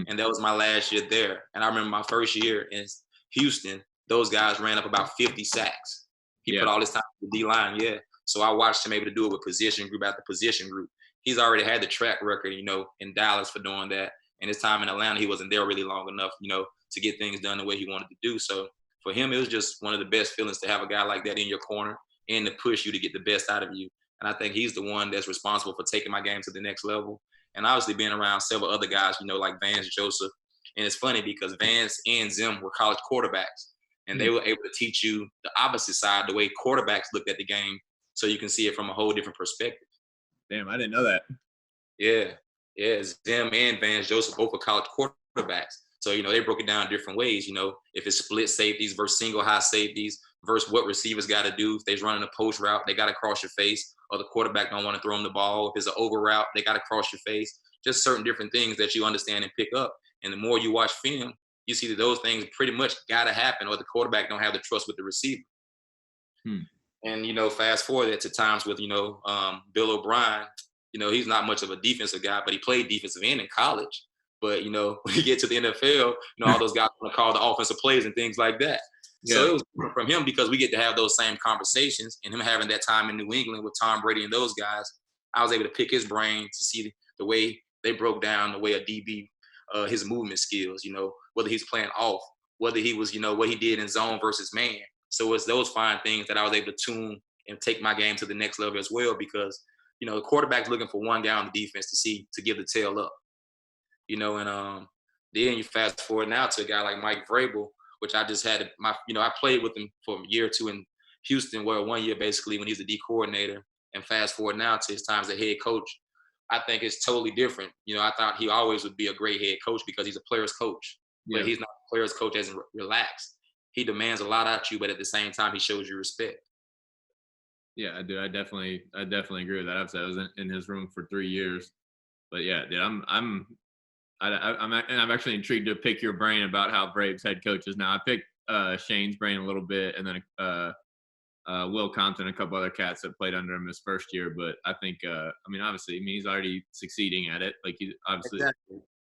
[SPEAKER 4] And that was my last year there. And I remember my first year in Houston, those guys ran up about 50 sacks. He put all this time in the D-line, So I watched him able to do it with position group after position group. He's already had the track record, you know, in Dallas for doing that. And his time in Atlanta, he wasn't there really long enough, you know, to get things done the way he wanted to do. So for him, it was just one of the best feelings to have a guy like that in your corner and to push you to get the best out of you. And I think he's the one that's responsible for taking my game to the next level. And obviously being around several other guys, you know, like Vance Joseph. And it's funny because Vance and Zim were college quarterbacks. And they were able to teach you the opposite side, the way quarterbacks looked at the game, so you can see it from a whole different perspective.
[SPEAKER 2] Damn, I didn't know that.
[SPEAKER 4] Yeah. Yeah. Zim and Vance Joseph both were college quarterbacks. So, they broke it down different ways, if it's split safeties versus single high safeties versus what receivers got to do. If they're running a post route, they got to cross your face, or the quarterback don't want to throw them the ball. If it's an over route, they got to cross your face. Just certain different things that you understand and pick up. And the more you watch film, you see that those things pretty much got to happen, or the quarterback don't have the trust with the receiver. And, fast forward that to times with, Bill O'Brien, he's not much of a defensive guy, but he played defensive end in college. But, when you get to the NFL, all those guys want to call the offensive plays and things like that. Yeah. So it was from him, because we get to have those same conversations, and him having that time in New England with Tom Brady and those guys, I was able to pick his brain to see the way they broke down the way a DB, his movement skills, whether he's playing off, whether he was, what he did in zone versus man. So it's those fine things that I was able to tune and take my game to the next level as well, because, the quarterback's looking for one guy on the defense to give the tail up. And then you fast forward now to a guy like Mike Vrabel, which I just had I played with him for a year or two in Houston, where 1 year basically when he's the D coordinator, and fast forward now to his time as a head coach. I think it's totally different. I thought he always would be a great head coach because he's a player's coach, but he's not a player's coach as in relaxed. He demands a lot out of you, but at the same time, he shows you respect.
[SPEAKER 2] Yeah, I do. I definitely agree with that. I was in his room for 3 years, but yeah, dude, I'm actually intrigued to pick your brain about how Braves head coaches now. I picked Shane's brain a little bit, and then Will Compton, a couple other cats that played under him his first year. But I think, obviously, he's already succeeding at it. Like, he obviously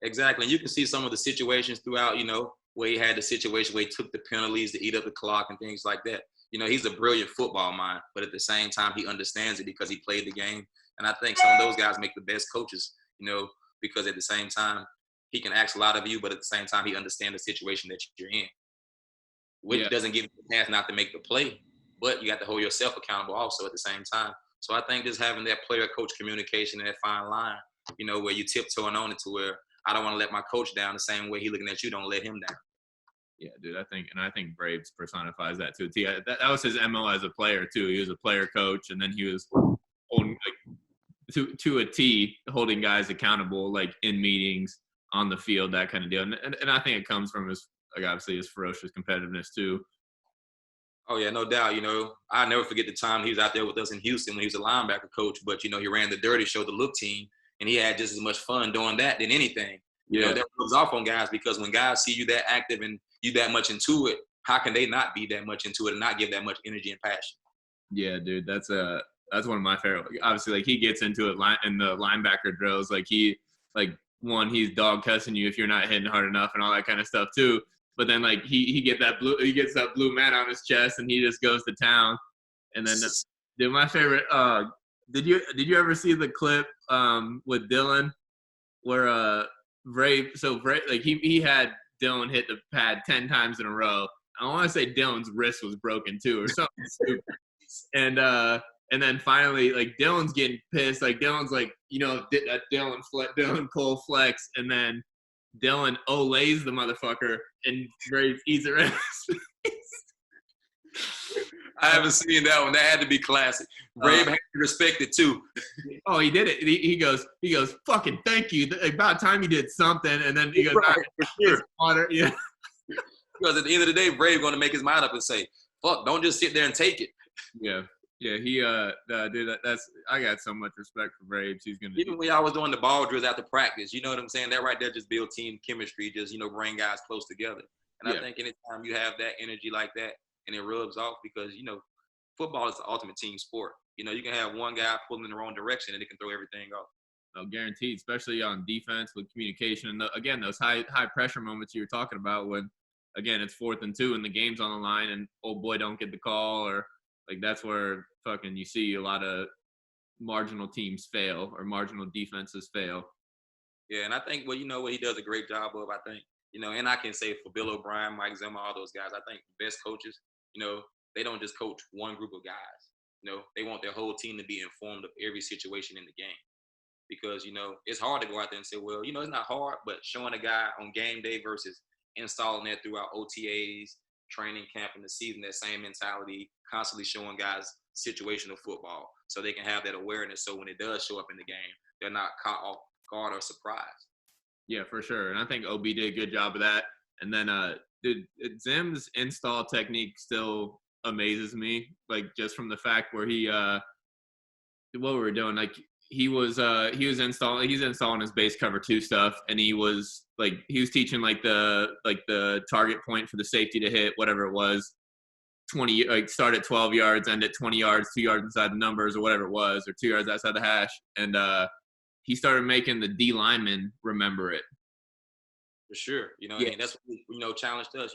[SPEAKER 4] exactly. And you can see some of the situations throughout, where he had the situation where he took the penalties to eat up the clock and things like that. He's a brilliant football mind, but at the same time, he understands it because he played the game. And I think some of those guys make the best coaches, because at the same time, he can ask a lot of you, but at the same time, he understands the situation that you're in, which doesn't give you the chance not to make the play, but you got to hold yourself accountable also at the same time. So I think just having that player-coach communication and that fine line, where you tiptoeing on it to where I don't want to let my coach down the same way he looking at you, don't let him down.
[SPEAKER 2] Yeah, dude, I think Braves personifies that to a T. That was his MO as a player too. He was a player coach, and then he was holding, like, to a T, holding guys accountable, like in meetings, on the field, that kind of deal. And I think it comes from his, like, obviously his ferocious competitiveness too.
[SPEAKER 4] Oh yeah, no doubt. I never forget the time he was out there with us in Houston when he was a linebacker coach, but he ran the dirty show, the look team, and he had just as much fun doing that than anything. That rubs off on guys, because when guys see you that active and you that much into it, how can they not be that much into it and not give that much energy and passion? Yeah,
[SPEAKER 2] dude, that's one of my favorite. Obviously, like, he gets into it in the linebacker drills. Like, he's dog cussing you if you're not hitting hard enough and all that kind of stuff too. But then, like, he gets that blue mat on his chest and he just goes to town. And then, dude, my favorite. Did you ever see the clip with Dylan where Brave, like, he had Dylan hit the pad 10 times in a row. I want to say Dylan's wrist was broken too, or something stupid. And then finally, like, Dylan's getting pissed. Like, Dylan's like, Dylan Cole flex, and then Dylan olays the motherfucker, and Brave eats it right in his face.
[SPEAKER 4] I haven't seen that one. That had to be classic. Brave had to respect it too.
[SPEAKER 2] Oh, he did it. He goes, fucking thank you. About time you did something. And then he goes,
[SPEAKER 4] right, for sure.
[SPEAKER 2] Water. Yeah.
[SPEAKER 4] Because at the end of the day, Brave going to make his mind up and say, fuck, don't just sit there and take it.
[SPEAKER 2] Yeah. Yeah, he dude, that's, I got so much respect for Braves. He's gonna,
[SPEAKER 4] even when y'all was doing the ball drills after practice, you know what I'm saying? That right there just build team chemistry, just bring guys close together. And I think anytime you have that energy like that, and it rubs off, because football is the ultimate team sport. You can have one guy pulling in the wrong direction and it can throw everything off.
[SPEAKER 2] Oh, guaranteed, especially on defense with communication and again those high pressure moments you were talking about when, again, it's 4th and 2 and the game's on the line and old boy don't get the call, or like that's where fucking you see a lot of marginal teams fail or marginal defenses fail.
[SPEAKER 4] Yeah, and I think what he does a great job of, I think, and I can say for Bill O'Brien, Mike Zimmer, all those guys, I think the best coaches, they don't just coach one group of guys. They want their whole team to be informed of every situation in the game. Because, it's hard to go out there and say, well, it's not hard, but showing a guy on game day versus installing that throughout OTAs, training camp in the season, that same mentality, constantly showing guys situational football so they can have that awareness. So when it does show up in the game, they're not caught off guard or surprised.
[SPEAKER 2] Yeah, for sure. And I think OB did a good job of that. And then Zim's install technique still amazes me, like just from the fact where he what we were doing, like he's installing his base cover 2 stuff, and he was teaching the target point for the safety to hit, whatever it was, 20, like start at 12 yards, end at 20 yards, 2 yards inside the numbers or whatever it was, or 2 yards outside the hash. And he started making the D linemen remember it.
[SPEAKER 4] For sure.
[SPEAKER 2] Yeah.
[SPEAKER 4] And that's what, challenged us,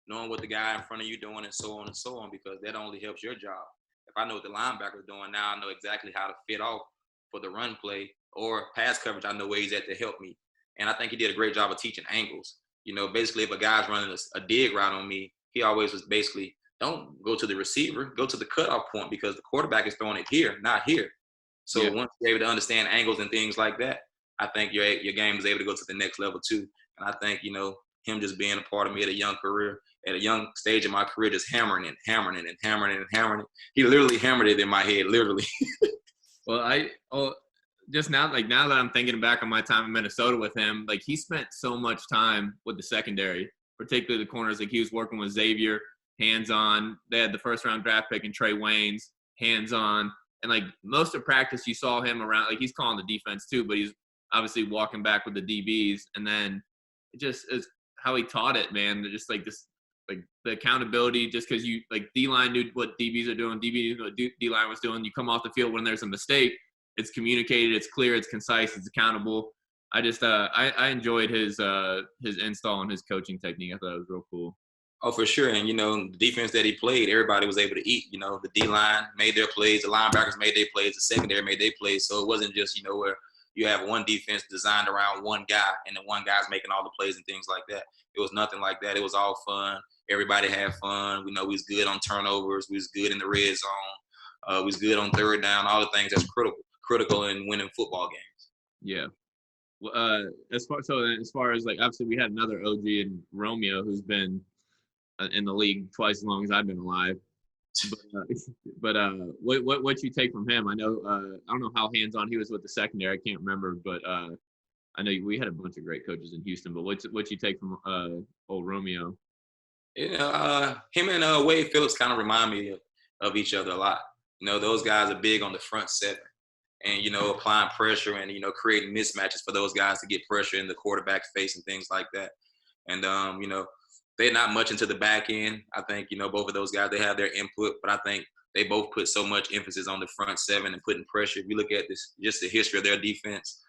[SPEAKER 4] knowing what the guy in front of you doing and so on, because that only helps your job. If I know what the linebacker's doing, now I know exactly how to fit off for the run play or pass coverage. I know where he's at to help me. And I think he did a great job of teaching angles. Basically, if a guy's running a dig route on me, he always was basically, don't go to the receiver, go to the cutoff point, because the quarterback is throwing it here, not here. So once you're able to understand angles and things like that, I think your game is able to go to the next level too. And I think, him just being a part of me at a young stage in my career, just hammering it. He literally hammered it in my head, literally.
[SPEAKER 2] Well, just now that I'm thinking back on my time in Minnesota with him, like he spent so much time with the secondary, particularly the corners. Like he was working with Xavier, hands-on. They had the first-round draft pick in Trey Waynes, hands-on. And like most of practice, you saw him around. Like he's calling the defense too, but he's obviously walking back with the DBs. And then it just is how he taught it, man. Just like this, like the accountability. Just because you like D-line knew what DBs are doing, DB knew what D-line was doing. You come off the field when there's a mistake, it's communicated, it's clear, it's concise, it's accountable. I just I enjoyed his install and his coaching technique. I thought it was real cool.
[SPEAKER 4] Oh, for sure. And, the defense that he played, everybody was able to eat. The D-line made their plays, the linebackers made their plays, the secondary made their plays. So it wasn't just, where you have one defense designed around one guy and then one guy's making all the plays and things like that. It was nothing like that. It was all fun. Everybody had fun. We was good on turnovers. We was good in the red zone. We was good on third down, all the things that's critical in winning football games.
[SPEAKER 2] Yeah. As far as like, obviously we had another OG in Romeo who's been in the league twice as long as I've been alive. But what you take from him? I know I don't know how hands-on he was with the secondary. I can't remember, but I know we had a bunch of great coaches in Houston. But what you take from old Romeo?
[SPEAKER 4] Him and Wade Phillips kind of remind me of each other a lot. Those guys are big on the front seven and applying pressure and creating mismatches for those guys to get pressure in the quarterback's face and things like that. And they're not much into the back end. I think, both of those guys, they have their input, but I think they both put so much emphasis on the front seven and putting pressure. If you look at this, just the history of their defense,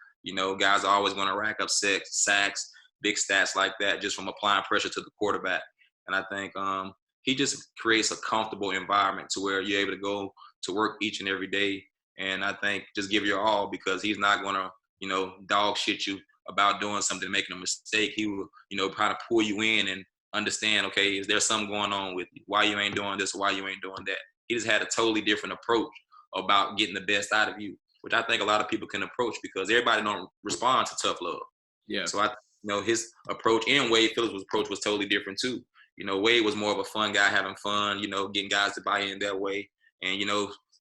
[SPEAKER 4] guys are always going to rack up sacks, big stats like that, just from applying pressure to the quarterback. And I think he just creates a comfortable environment to where you're able to go to work each and every day. And I think just give your all, because he's not going to, dog shit you about doing something, making a mistake. He will, kind of pull you in and understand, okay, is there something going on with you? Why you ain't doing this? Why you ain't doing that? He just had a totally different approach about getting the best out of you, which I think a lot of people can approach because everybody don't respond to tough love.
[SPEAKER 2] Yeah.
[SPEAKER 4] So his approach and Wade Phillips' approach was totally different too. Wade was more of a fun guy, having fun, getting guys to buy in that way. And,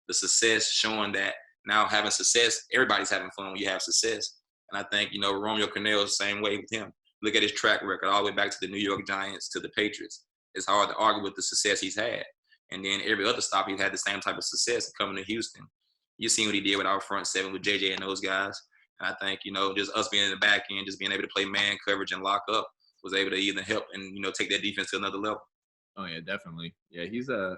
[SPEAKER 4] the success showing that now having success, everybody's having fun when you have success. And I think, Romeo Cornell's the same way with him. Look at his track record all the way back to the New York Giants, to the Patriots. It's hard to argue with the success he's had. And then every other stop, he's had the same type of success coming to Houston. You've seen what he did with our front seven, with JJ and those guys. And I think, just us being in the back end, just being able to play man coverage and lock up was able to even help and, take that defense to another level.
[SPEAKER 2] Oh, yeah, definitely. Yeah, he's an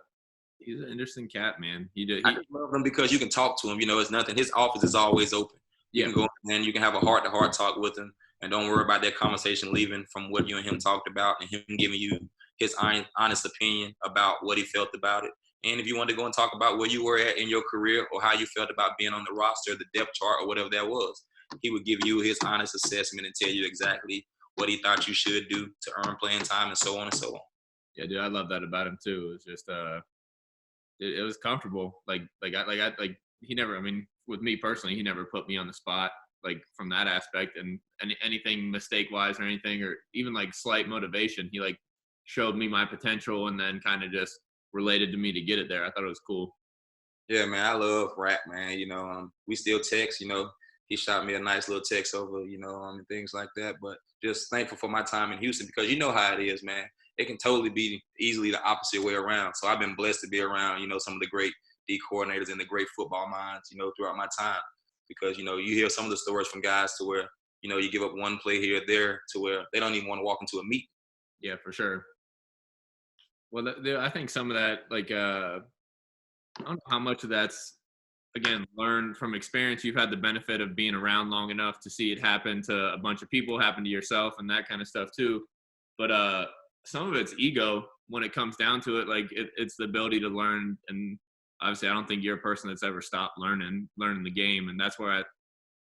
[SPEAKER 2] interesting cat, man.
[SPEAKER 4] I just love him because you can talk to him. It's nothing. His office is always open. You can go in and you can have a heart-to-heart talk with him. And don't worry about that conversation leaving from what you and him talked about and him giving you his honest opinion about what he felt about it. And if you want to go and talk about where you were at in your career or how you felt about being on the roster, the depth chart, or whatever that was, he would give you his honest assessment and tell you exactly what he thought you should do to earn playing time and so on and so on.
[SPEAKER 2] Yeah, dude, I love that about him too. It was just it was comfortable. Like he never, I mean, with me personally, he never put me on the spot, like from that aspect, and anything mistake wise or anything, or even like slight motivation. He like showed me my potential and then kind of just related to me to get it there. I thought it was cool.
[SPEAKER 4] Yeah, man, I love rap, man. We still text. He shot me a nice little text over, and things like that. But just thankful for my time in Houston because you know how it is, man. It can totally be easily the opposite way around. So I've been blessed to be around, some of the great D coordinators and the great football minds, throughout my time. Because, you hear some of the stories from guys to where, you give up one play here or there to where they don't even want to walk into a meet.
[SPEAKER 2] Yeah, for sure. Well, I think some of that, like, I don't know how much of that's, again, learned from experience. You've had the benefit of being around long enough to see it happen to a bunch of people, happen to yourself and that kind of stuff too. But some of it's ego when it comes down to it. Like it's the ability to learn. And obviously I don't think you're a person that's ever stopped learning the game. And that's where I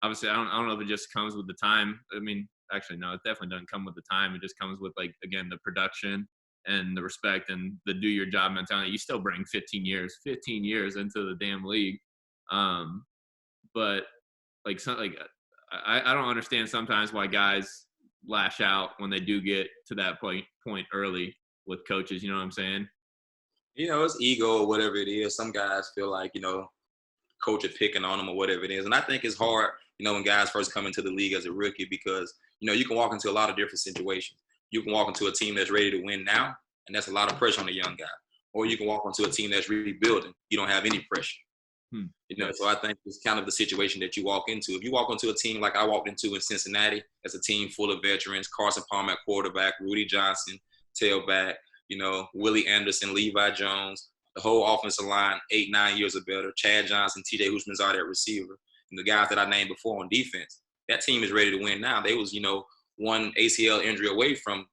[SPEAKER 2] don't know if it just comes with the time. I mean, actually, no, it definitely doesn't come with the time. It just comes with, like, again, the production and the respect and the do your job mentality. You still bring 15 years into the damn league. But I don't understand sometimes why guys lash out when they do get to that point early with coaches. You know what I'm saying?
[SPEAKER 4] It's ego or whatever it is. Some guys feel like, coach are picking on them or whatever it is. And I think it's hard, when guys first come into the league as a rookie because, you can walk into a lot of different situations. You can walk into a team that's ready to win now, and that's a lot of pressure on a young guy. Or you can walk into a team that's rebuilding. You don't have any pressure. So I think it's kind of the situation that you walk into. If you walk into a team like I walked into in Cincinnati, as a team full of veterans, Carson Palmer at quarterback, Rudy Johnson, tailback, Willie Anderson, Levi Jones, the whole offensive line, 8-9 years or better, Chad Johnson, TJ Houshmandzadeh at receiver, and the guys that I named before on defense. That team is ready to win now. They was, one ACL injury away from,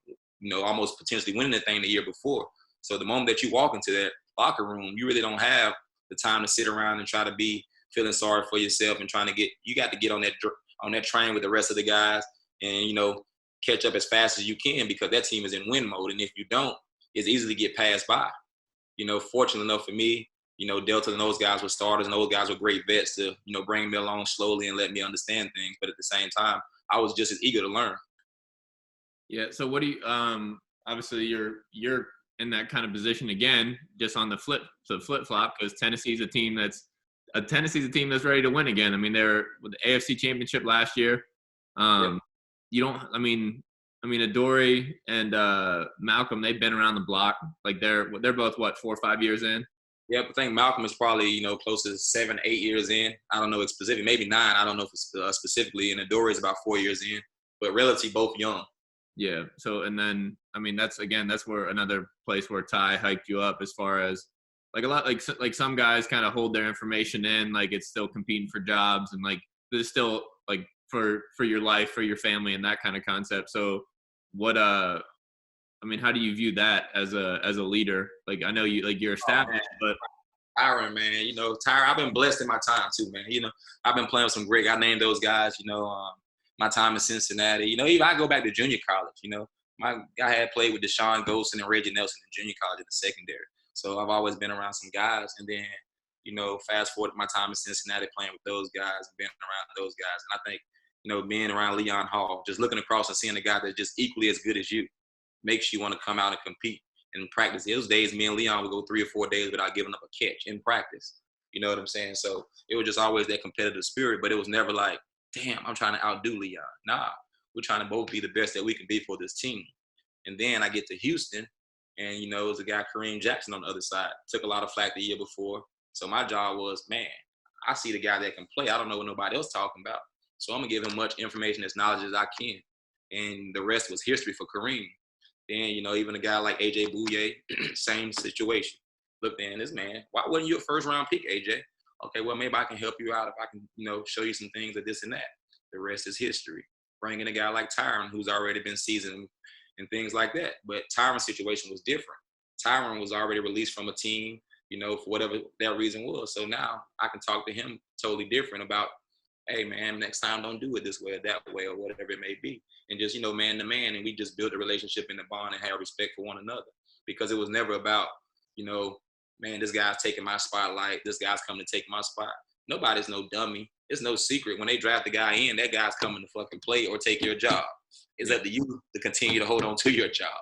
[SPEAKER 4] almost potentially winning the thing the year before. So the moment that you walk into that locker room, you really don't have the time to sit around and try to be feeling sorry for yourself and you got to get on that train with the rest of the guys and, catch up as fast as you can because that team is in win mode. And if you don't, it's easy to get passed by. Fortunately enough for me, Delta and those guys were starters and those guys were great vets to, bring me along slowly and let me understand things. But at the same time, I was just as eager to learn.
[SPEAKER 2] Yeah. So what do you, obviously you're in that kind of position again, just on the flip flop, because Tennessee's a team that's ready to win again. I mean, they're with the AFC Championship last year. You don't. I mean, Adoree and Malcolm, they've been around the block. Like they're both 4 or 5 years in.
[SPEAKER 4] Yeah, I think Malcolm is probably close to 7, 8 years in. I don't know it's specific, maybe 9. I don't know if it's specifically. And Adoree is about 4 years in, but relatively both young.
[SPEAKER 2] Yeah. So, and then, I mean, that's where another place where Ty hiked you up as far as like a lot, like some guys kind of hold their information in, like it's still competing for jobs and like there's still like for your life, for your family and that kind of concept. So what, I mean, how do you view that as a leader? Like, I know you're established, but
[SPEAKER 4] Tyrann, man, Tyrann, I've been blessed in my time too, man. I've been playing with some great, I named those guys, my time in Cincinnati. Even I go back to junior college, I had played with Deshaun Golson and Reggie Nelson in junior college in the secondary. So I've always been around some guys. And then, fast forward to my time in Cincinnati playing with those guys and being around those guys. And I think, being around Leon Hall, just looking across and seeing a guy that's just equally as good as you makes you want to come out and compete and practice. Those days, me and Leon would go 3 or 4 days without giving up a catch in practice. You know what I'm saying? So it was just always that competitive spirit, but it was never like, damn, I'm trying to outdo Leon. Nah, we're trying to both be the best that we can be for this team. And then I get to Houston, and, it was a guy, Kareem Jackson, on the other side. Took a lot of flack the year before. So my job was, man, I see the guy that can play. I don't know what nobody else talking about. So I'm going to give him much information, as knowledge as I can. And the rest was history for Kareem. Then, even a guy like AJ Bouye, same situation. Look, man, this man, why wasn't you a first-round pick, AJ? Okay, well, maybe I can help you out if I can, show you some things of this and that. The rest is history. Bringing a guy like Tyrann, who's already been seasoned and things like that. But Tyrann's situation was different. Tyrann was already released from a team, for whatever that reason was. So now I can talk to him totally different about, hey, man, next time don't do it this way or that way or whatever it may be. And just, man to man. And we just built a relationship in the bond and have respect for one another. Because it was never about, man, this guy's taking my spotlight. This guy's coming to take my spot. Nobody's no dummy. It's no secret. When they draft the guy in, that guy's coming to fucking play or take your job. It's up to you to continue to hold on to your job.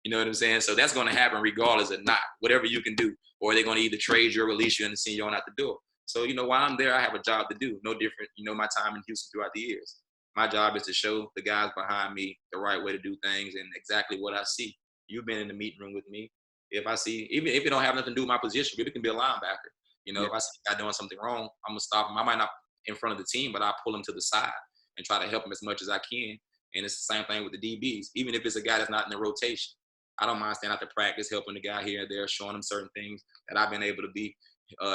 [SPEAKER 4] You know what I'm saying? So that's going to happen regardless of not, whatever you can do. Or they're going to either trade you or release you and send you on out the door. So, while I'm there, I have a job to do. No different, my time in Houston throughout the years. My job is to show the guys behind me the right way to do things and exactly what I see. You've been in the meeting room with me. If I see, even if it don't have nothing to do with my position, maybe it can be a linebacker. If I see a guy doing something wrong, I'm going to stop him. I might not in front of the team, but I'll pull him to the side and try to help him as much as I can. And it's the same thing with the DBs. Even if it's a guy that's not in the rotation, I don't mind standing out to practice, helping the guy here and there, showing him certain things that I've been able to be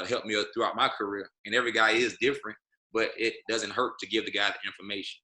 [SPEAKER 4] help me throughout my career. And every guy is different, but it doesn't hurt to give the guy the information.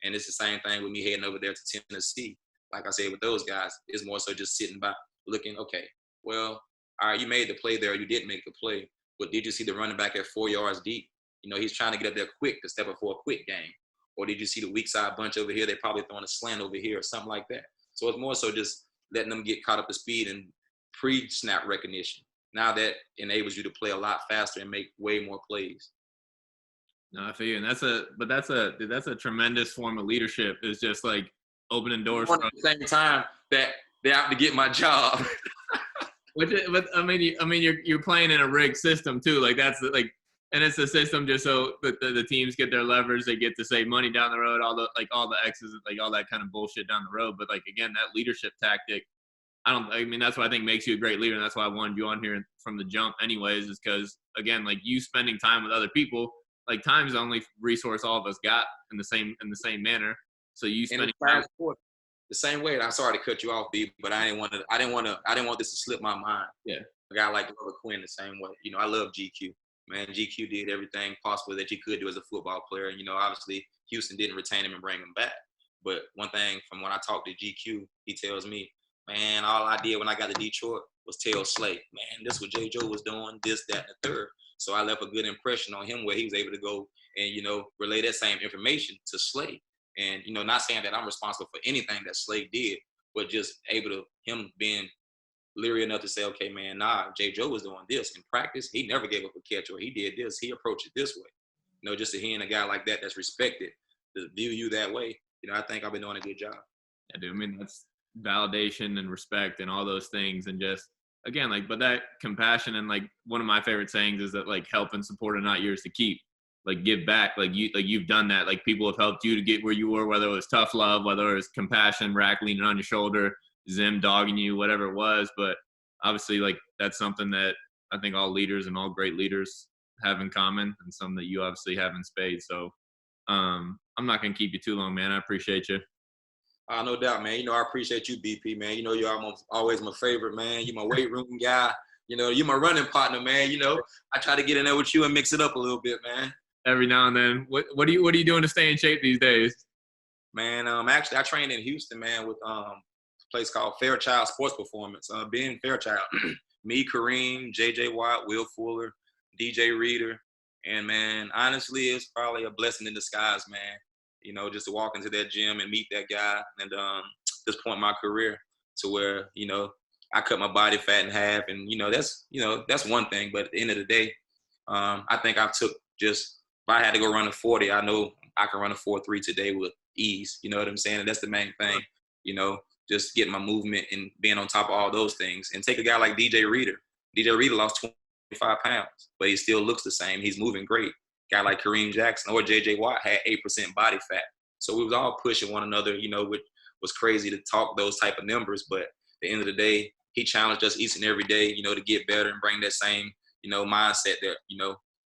[SPEAKER 4] And it's the same thing with me heading over there to Tennessee. Like I said, with those guys, it's more so just sitting by looking, okay, well, all right, you made the play there, you didn't make the play, but did you see the running back at 4 yards deep? He's trying to get up there quick to step up for a quick game. Or did you see the weak side bunch over here? They probably throwing a slant over here or something like that. So it's more so just letting them get caught up to speed and pre-snap recognition. Now that enables you to play a lot faster and make way more plays.
[SPEAKER 2] No, I feel you. And that's a tremendous form of leadership. Is just like opening doors.
[SPEAKER 4] At the same time that they're out to get my job.
[SPEAKER 2] But I mean, you're playing in a rigged system too. Like that's like, and it's a system just so the teams get their leverage. They get to save money down the road. All the X's, like all that kind of bullshit down the road. But like again, that leadership tactic. That's what I think makes you a great leader. And that's why I wanted you on here from the jump anyways, is because again, like you spending time with other people, like time is the only resource all of us got in the same manner. So you spending time
[SPEAKER 4] the same way. I'm sorry to cut you off, B, but I didn't want this to slip my mind.
[SPEAKER 2] Yeah.
[SPEAKER 4] A guy like Robert Quinn the same way. I love GQ. Man, GQ did everything possible that you could do as a football player. And, obviously Houston didn't retain him and bring him back. But one thing from when I talked to GQ, he tells me, man, all I did when I got to Detroit was tell Slay, man, this is what J Joe was doing, this, that, and the third. So I left a good impression on him where he was able to go and, relay that same information to Slay. And, not saying that I'm responsible for anything that Slay did, but just able to him being leery enough to say, okay, man, nah, J Joe was doing this in practice. He never gave up a catch, or he did this. He approached it this way. Just to hearing a guy like that that's respected to view you that way, I think I've been doing a good job.
[SPEAKER 2] Yeah, dude. That's validation and respect and all those things. And just, again, like, but that compassion and like one of my favorite sayings is that like help and support are not yours to keep. Like give back. You've done that. Like people have helped you to get where you were, whether it was tough love, whether it was compassion, Rack leaning on your shoulder, Zim dogging you, whatever it was. But obviously, like that's something that I think all leaders and all great leaders have in common, and something that you obviously have in spades. So I'm not gonna keep you too long, man. I appreciate you.
[SPEAKER 4] No doubt, man. I appreciate you, BP, man. You're always my favorite, man. You're my weight room guy. You're my running partner, man. I try to get in there with you and mix it up a little bit, man.
[SPEAKER 2] Every now and then. What are you doing to stay in shape these days?
[SPEAKER 4] Man, actually, I trained in Houston, man, with a place called Fairchild Sports Performance. Being Fairchild, me, Kareem, JJ Watt, Will Fuller, DJ Reader, and man, honestly, it's probably a blessing in disguise, man. Just to walk into that gym and meet that guy, and this point in my career, to where I cut my body fat in half, and that's one thing. But at the end of the day, I think I took just. If I had to go run a 40, I know I can run a 4.3 today with ease. You know what I'm saying? And that's the main thing, just getting my movement and being on top of all those things. And take a guy like DJ Reader. DJ Reader lost 25 pounds, but he still looks the same. He's moving great. A guy like Kareem Jackson or JJ Watt had 8% body fat. So we was all pushing one another, which was crazy to talk those type of numbers. But at the end of the day, he challenged us each and every day, to get better and bring that same, mindset that,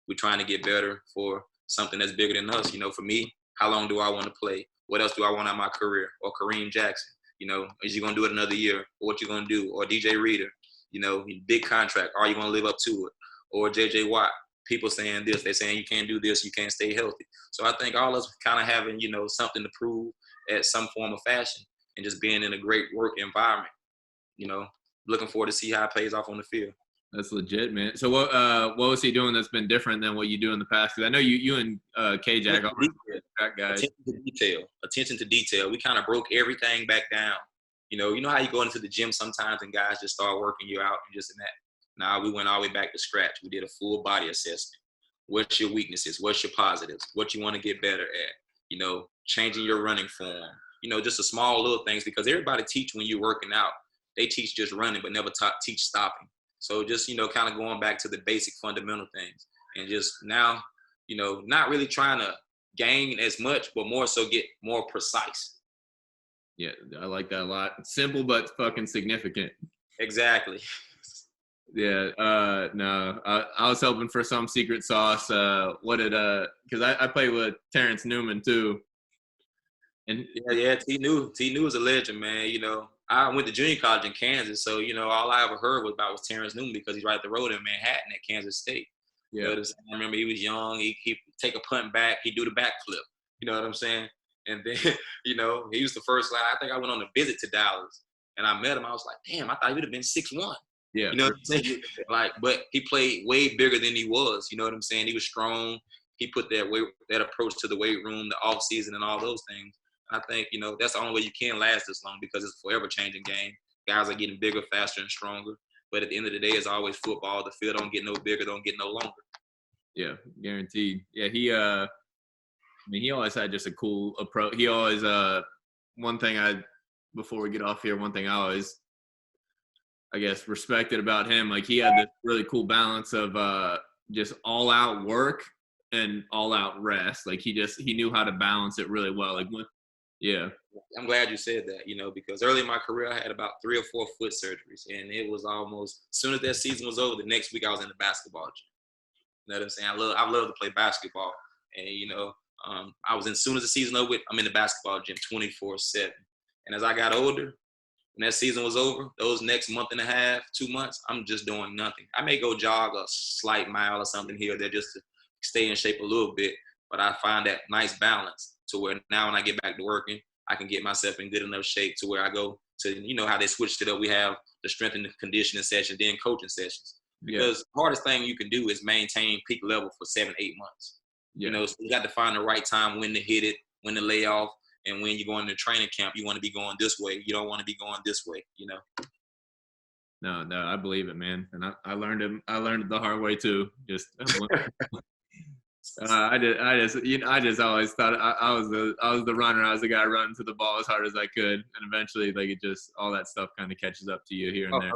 [SPEAKER 4] we're trying to get better for something that's bigger than us. For me, how long do I want to play? What else do I want out of my career? Or Kareem Jackson, is you going to do it another year? Or what you going to do? Or DJ Reader, big contract. Are you going to live up to it? Or JJ Watt, people saying this. They're saying you can't do this. You can't stay healthy. So I think all of us kind of having, something to prove at some form of fashion, and just being in a great work environment, looking forward to see how it pays off on the field.
[SPEAKER 2] That's legit, man. So what was he doing that's been different than what you do in the past? Because I know you and K-Jack are track guys.
[SPEAKER 4] Attention to detail. We kind of broke everything back down. You know how you go into the gym sometimes and guys just start working you out and just in that. Now we went all the way back to scratch. We did a full body assessment. What's your weaknesses? What's your positives? What you want to get better at? Changing your running form. Just the small little things, because everybody teach when you're working out. they teach just running, but never teach stopping. So just, kind of going back to the basic fundamental things and just now, not really trying to gain as much, but more so get more precise.
[SPEAKER 2] Yeah, I like that a lot. Simple but fucking significant.
[SPEAKER 4] Exactly.
[SPEAKER 2] Yeah. No, I was hoping for some secret sauce. Because I play with Terrence Newman too. And
[SPEAKER 4] yeah, T New is a legend, man. I went to junior college in Kansas, so all I ever heard was Terrence Newman because he's right up the road in Manhattan at Kansas State.
[SPEAKER 2] Yeah.
[SPEAKER 4] I remember he was young. He take a punt back. He do the backflip. You know what I'm saying? And then, he was the first. I think I went on a visit to Dallas, and I met him. I was like, damn, I thought he would have been 6'1".
[SPEAKER 2] Yeah.
[SPEAKER 4] You know what I'm saying? But he played way bigger than he was. You know what I'm saying? He was strong. He put that approach to the weight room, the off season, and all those things. I think, that's the only way you can last this long because it's a forever changing game. Guys are getting bigger, faster, and stronger. But at the end of the day, it's always football. The field don't get no bigger, don't get no longer.
[SPEAKER 2] Yeah, guaranteed. Yeah, he always had just a cool approach. He always, before we get off here, one thing I always, I guess, respected about him, like he had this really cool balance of just all out work and all out rest. Like he knew how to balance it really well. Yeah.
[SPEAKER 4] I'm glad you said that, because early in my career, I had about 3 or 4 foot surgeries. And it was almost, as soon as that season was over, the next week I was in the basketball gym. You know what I'm saying? I love to play basketball. And, as soon as the season over, I'm in the basketball gym 24/7. And as I got older, when that season was over, those next month and a half, 2 months, I'm just doing nothing. I may go jog a slight mile or something here or there just to stay in shape a little bit. But I find that nice balance to where now when I get back to working, I can get myself in good enough shape to where I go to, how they switched it up. We have the strength and the conditioning session, then coaching sessions. Because the hardest thing you can do is maintain peak level for 7-8 months.
[SPEAKER 2] Yeah.
[SPEAKER 4] So you got to find the right time when to hit it, when to lay off, and when you go into training camp, you want to be going this way. You don't want to be going this way,
[SPEAKER 2] No, I believe it, man. And I learned it the hard way too. Just I just always thought I was the runner. I was the guy running to the ball as hard as I could, and eventually, all that stuff kind of catches up to you here and there.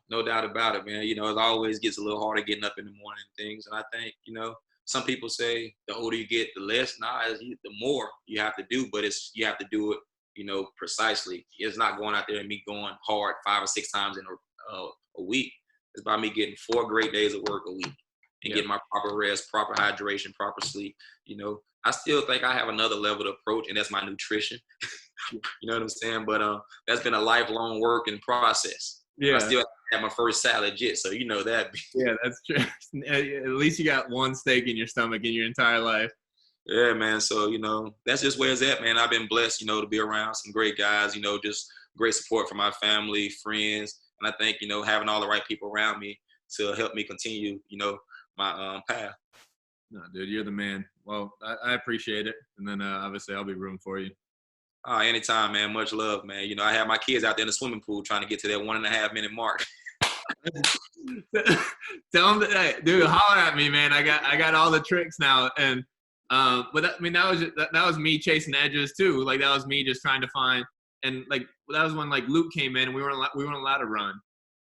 [SPEAKER 4] No doubt about it, man. It always gets a little harder getting up in the morning and things. And I think, some people say the older you get, the less. The more you have to do, but you have to do it, precisely. It's not going out there and me going hard 5 or 6 times in a week. It's about me getting 4 great days of work a week. And get my proper rest, proper hydration, proper sleep. I still think I have another level to approach, and that's my nutrition. You know what I'm saying? But that's been a lifelong work and process.
[SPEAKER 2] Yeah.
[SPEAKER 4] I still have my first salad yet, so you know that.
[SPEAKER 2] Yeah, that's true. At least you got one steak in your stomach in your entire life.
[SPEAKER 4] Yeah, man. So, that's just where it's at, man. I've been blessed, to be around some great guys, just great support from my family, friends. And I think, having all the right people around me to help me continue, my path.
[SPEAKER 2] No, dude, you're the man. Well, I appreciate it. And then obviously I'll be rooting for you.
[SPEAKER 4] Anytime, man. Much love, man. I have my kids out there in the swimming pool trying to get to that 1.5 minute mark.
[SPEAKER 2] Tell them, hey, dude, holler at me, man. I got all the tricks now. And but that was me chasing edges too. That was me just trying to find. And that was when Luke came in and we weren't allowed to run.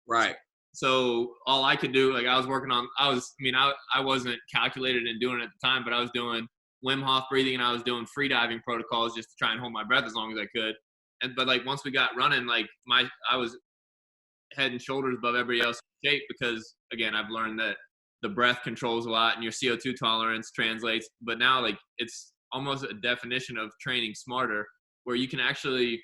[SPEAKER 4] Right.
[SPEAKER 2] So all I could do, I was working on, I wasn't calculated in doing it at the time, but I was doing Wim Hof breathing and I was doing free diving protocols just to try and hold my breath as long as I could. But once we got running, I was head and shoulders above everybody else in shape because, again, I've learned that the breath controls a lot and your CO2 tolerance translates. But now, it's almost a definition of training smarter where you can actually,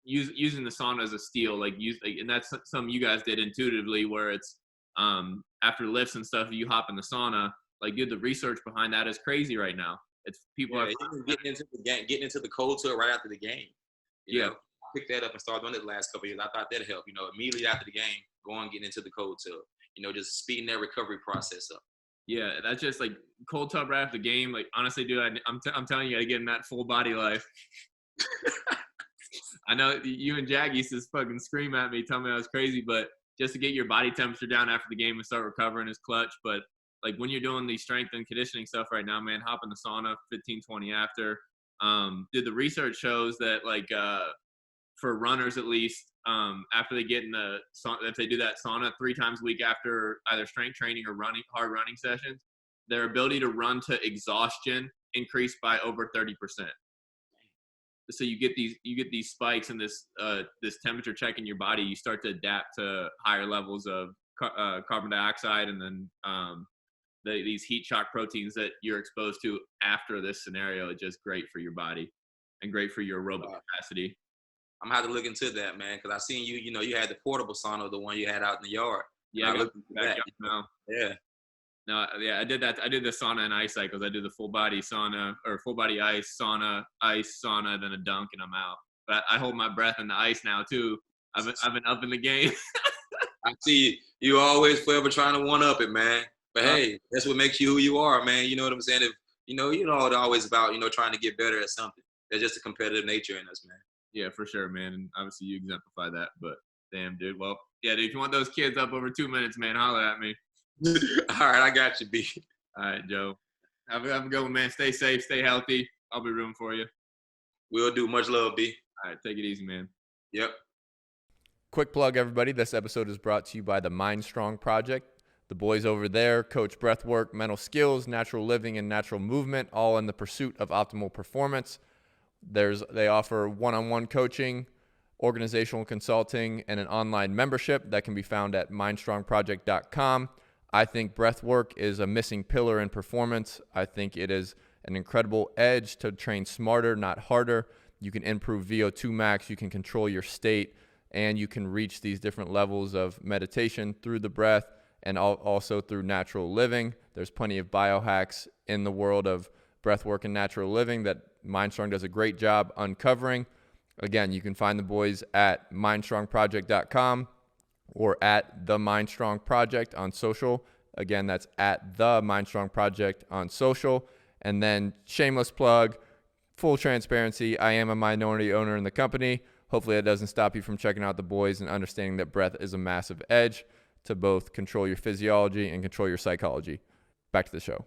[SPEAKER 2] using the sauna as a steal, and that's something you guys did intuitively where it's after lifts and stuff, you hop in the sauna. Dude, the research behind that is crazy right now. It's people are
[SPEAKER 4] getting into the cold tub right after the game. I picked that up and started doing it the last couple of years. I thought that'd help. Immediately after the game, getting into the cold tub. Just speeding that recovery process up.
[SPEAKER 2] Yeah, that's just cold tub right after the game. Honestly, dude, I'm telling you, I gotta get in that full body life. I know you and Jag used to fucking scream at me, tell me I was crazy, but just to get your body temperature down after the game and start recovering is clutch. But when you're doing the strength and conditioning stuff right now, man, hop in the sauna 15, 20 after. Dude, the research shows that for runners at least, after they get in the if they do that sauna 3 times a week after either strength training or hard running sessions, their ability to run to exhaustion increased by over 30%. So you get these spikes in this temperature check in your body. You start to adapt to higher levels of carbon dioxide, and then these heat shock proteins that you're exposed to after this scenario are just great for your body and great for your aerobic capacity.
[SPEAKER 4] I'm gonna have to look into that, man, because I seen you. You know, you had the portable sauna, the one you had out in the yard.
[SPEAKER 2] Yeah, I looked into that.
[SPEAKER 4] Yeah.
[SPEAKER 2] No, yeah, I did that. I did the sauna and ice cycles. I did the full body sauna or full body ice, sauna, then a dunk, and I'm out. But I hold my breath in the ice now too. I've been up in the game.
[SPEAKER 4] I see you always forever trying to one up it, man. But hey, that's what makes you who you are, man. You know what I'm saying? If it's always about trying to get better at something. There's just a competitive nature in us, man.
[SPEAKER 2] Yeah, for sure, man. And obviously you exemplify that. But damn, dude. Well, yeah, dude. If you want those kids up over 2 minutes, man, holler at me.
[SPEAKER 4] All right, I got you, B.
[SPEAKER 2] All right, Joe. Have a good one, man. Stay safe, stay healthy. I'll be rooting for you.
[SPEAKER 4] Will do. Much love, B.
[SPEAKER 2] All right, take it easy, man.
[SPEAKER 4] Yep.
[SPEAKER 1] Quick plug, everybody. This episode is brought to you by the Mind Strong Project. The boys over there coach breathwork, mental skills, natural living, and natural movement, all in the pursuit of optimal performance. They offer one-on-one coaching, organizational consulting, and an online membership that can be found at mindstrongproject.com. I think breathwork is a missing pillar in performance. I think it is an incredible edge to train smarter, not harder. You can improve VO2 max, you can control your state, and you can reach these different levels of meditation through the breath and also through natural living. There's plenty of biohacks in the world of breathwork and natural living that Mindstrong does a great job uncovering. Again, you can find the boys at mindstrongproject.com or at the Mindstrong Project on social. Again, that's at the Mindstrong Project on social. And then shameless plug, full transparency, I am a minority owner in the company. Hopefully that doesn't stop you from checking out the boys and understanding that breath is a massive edge to both control your physiology and control your psychology. Back to the show.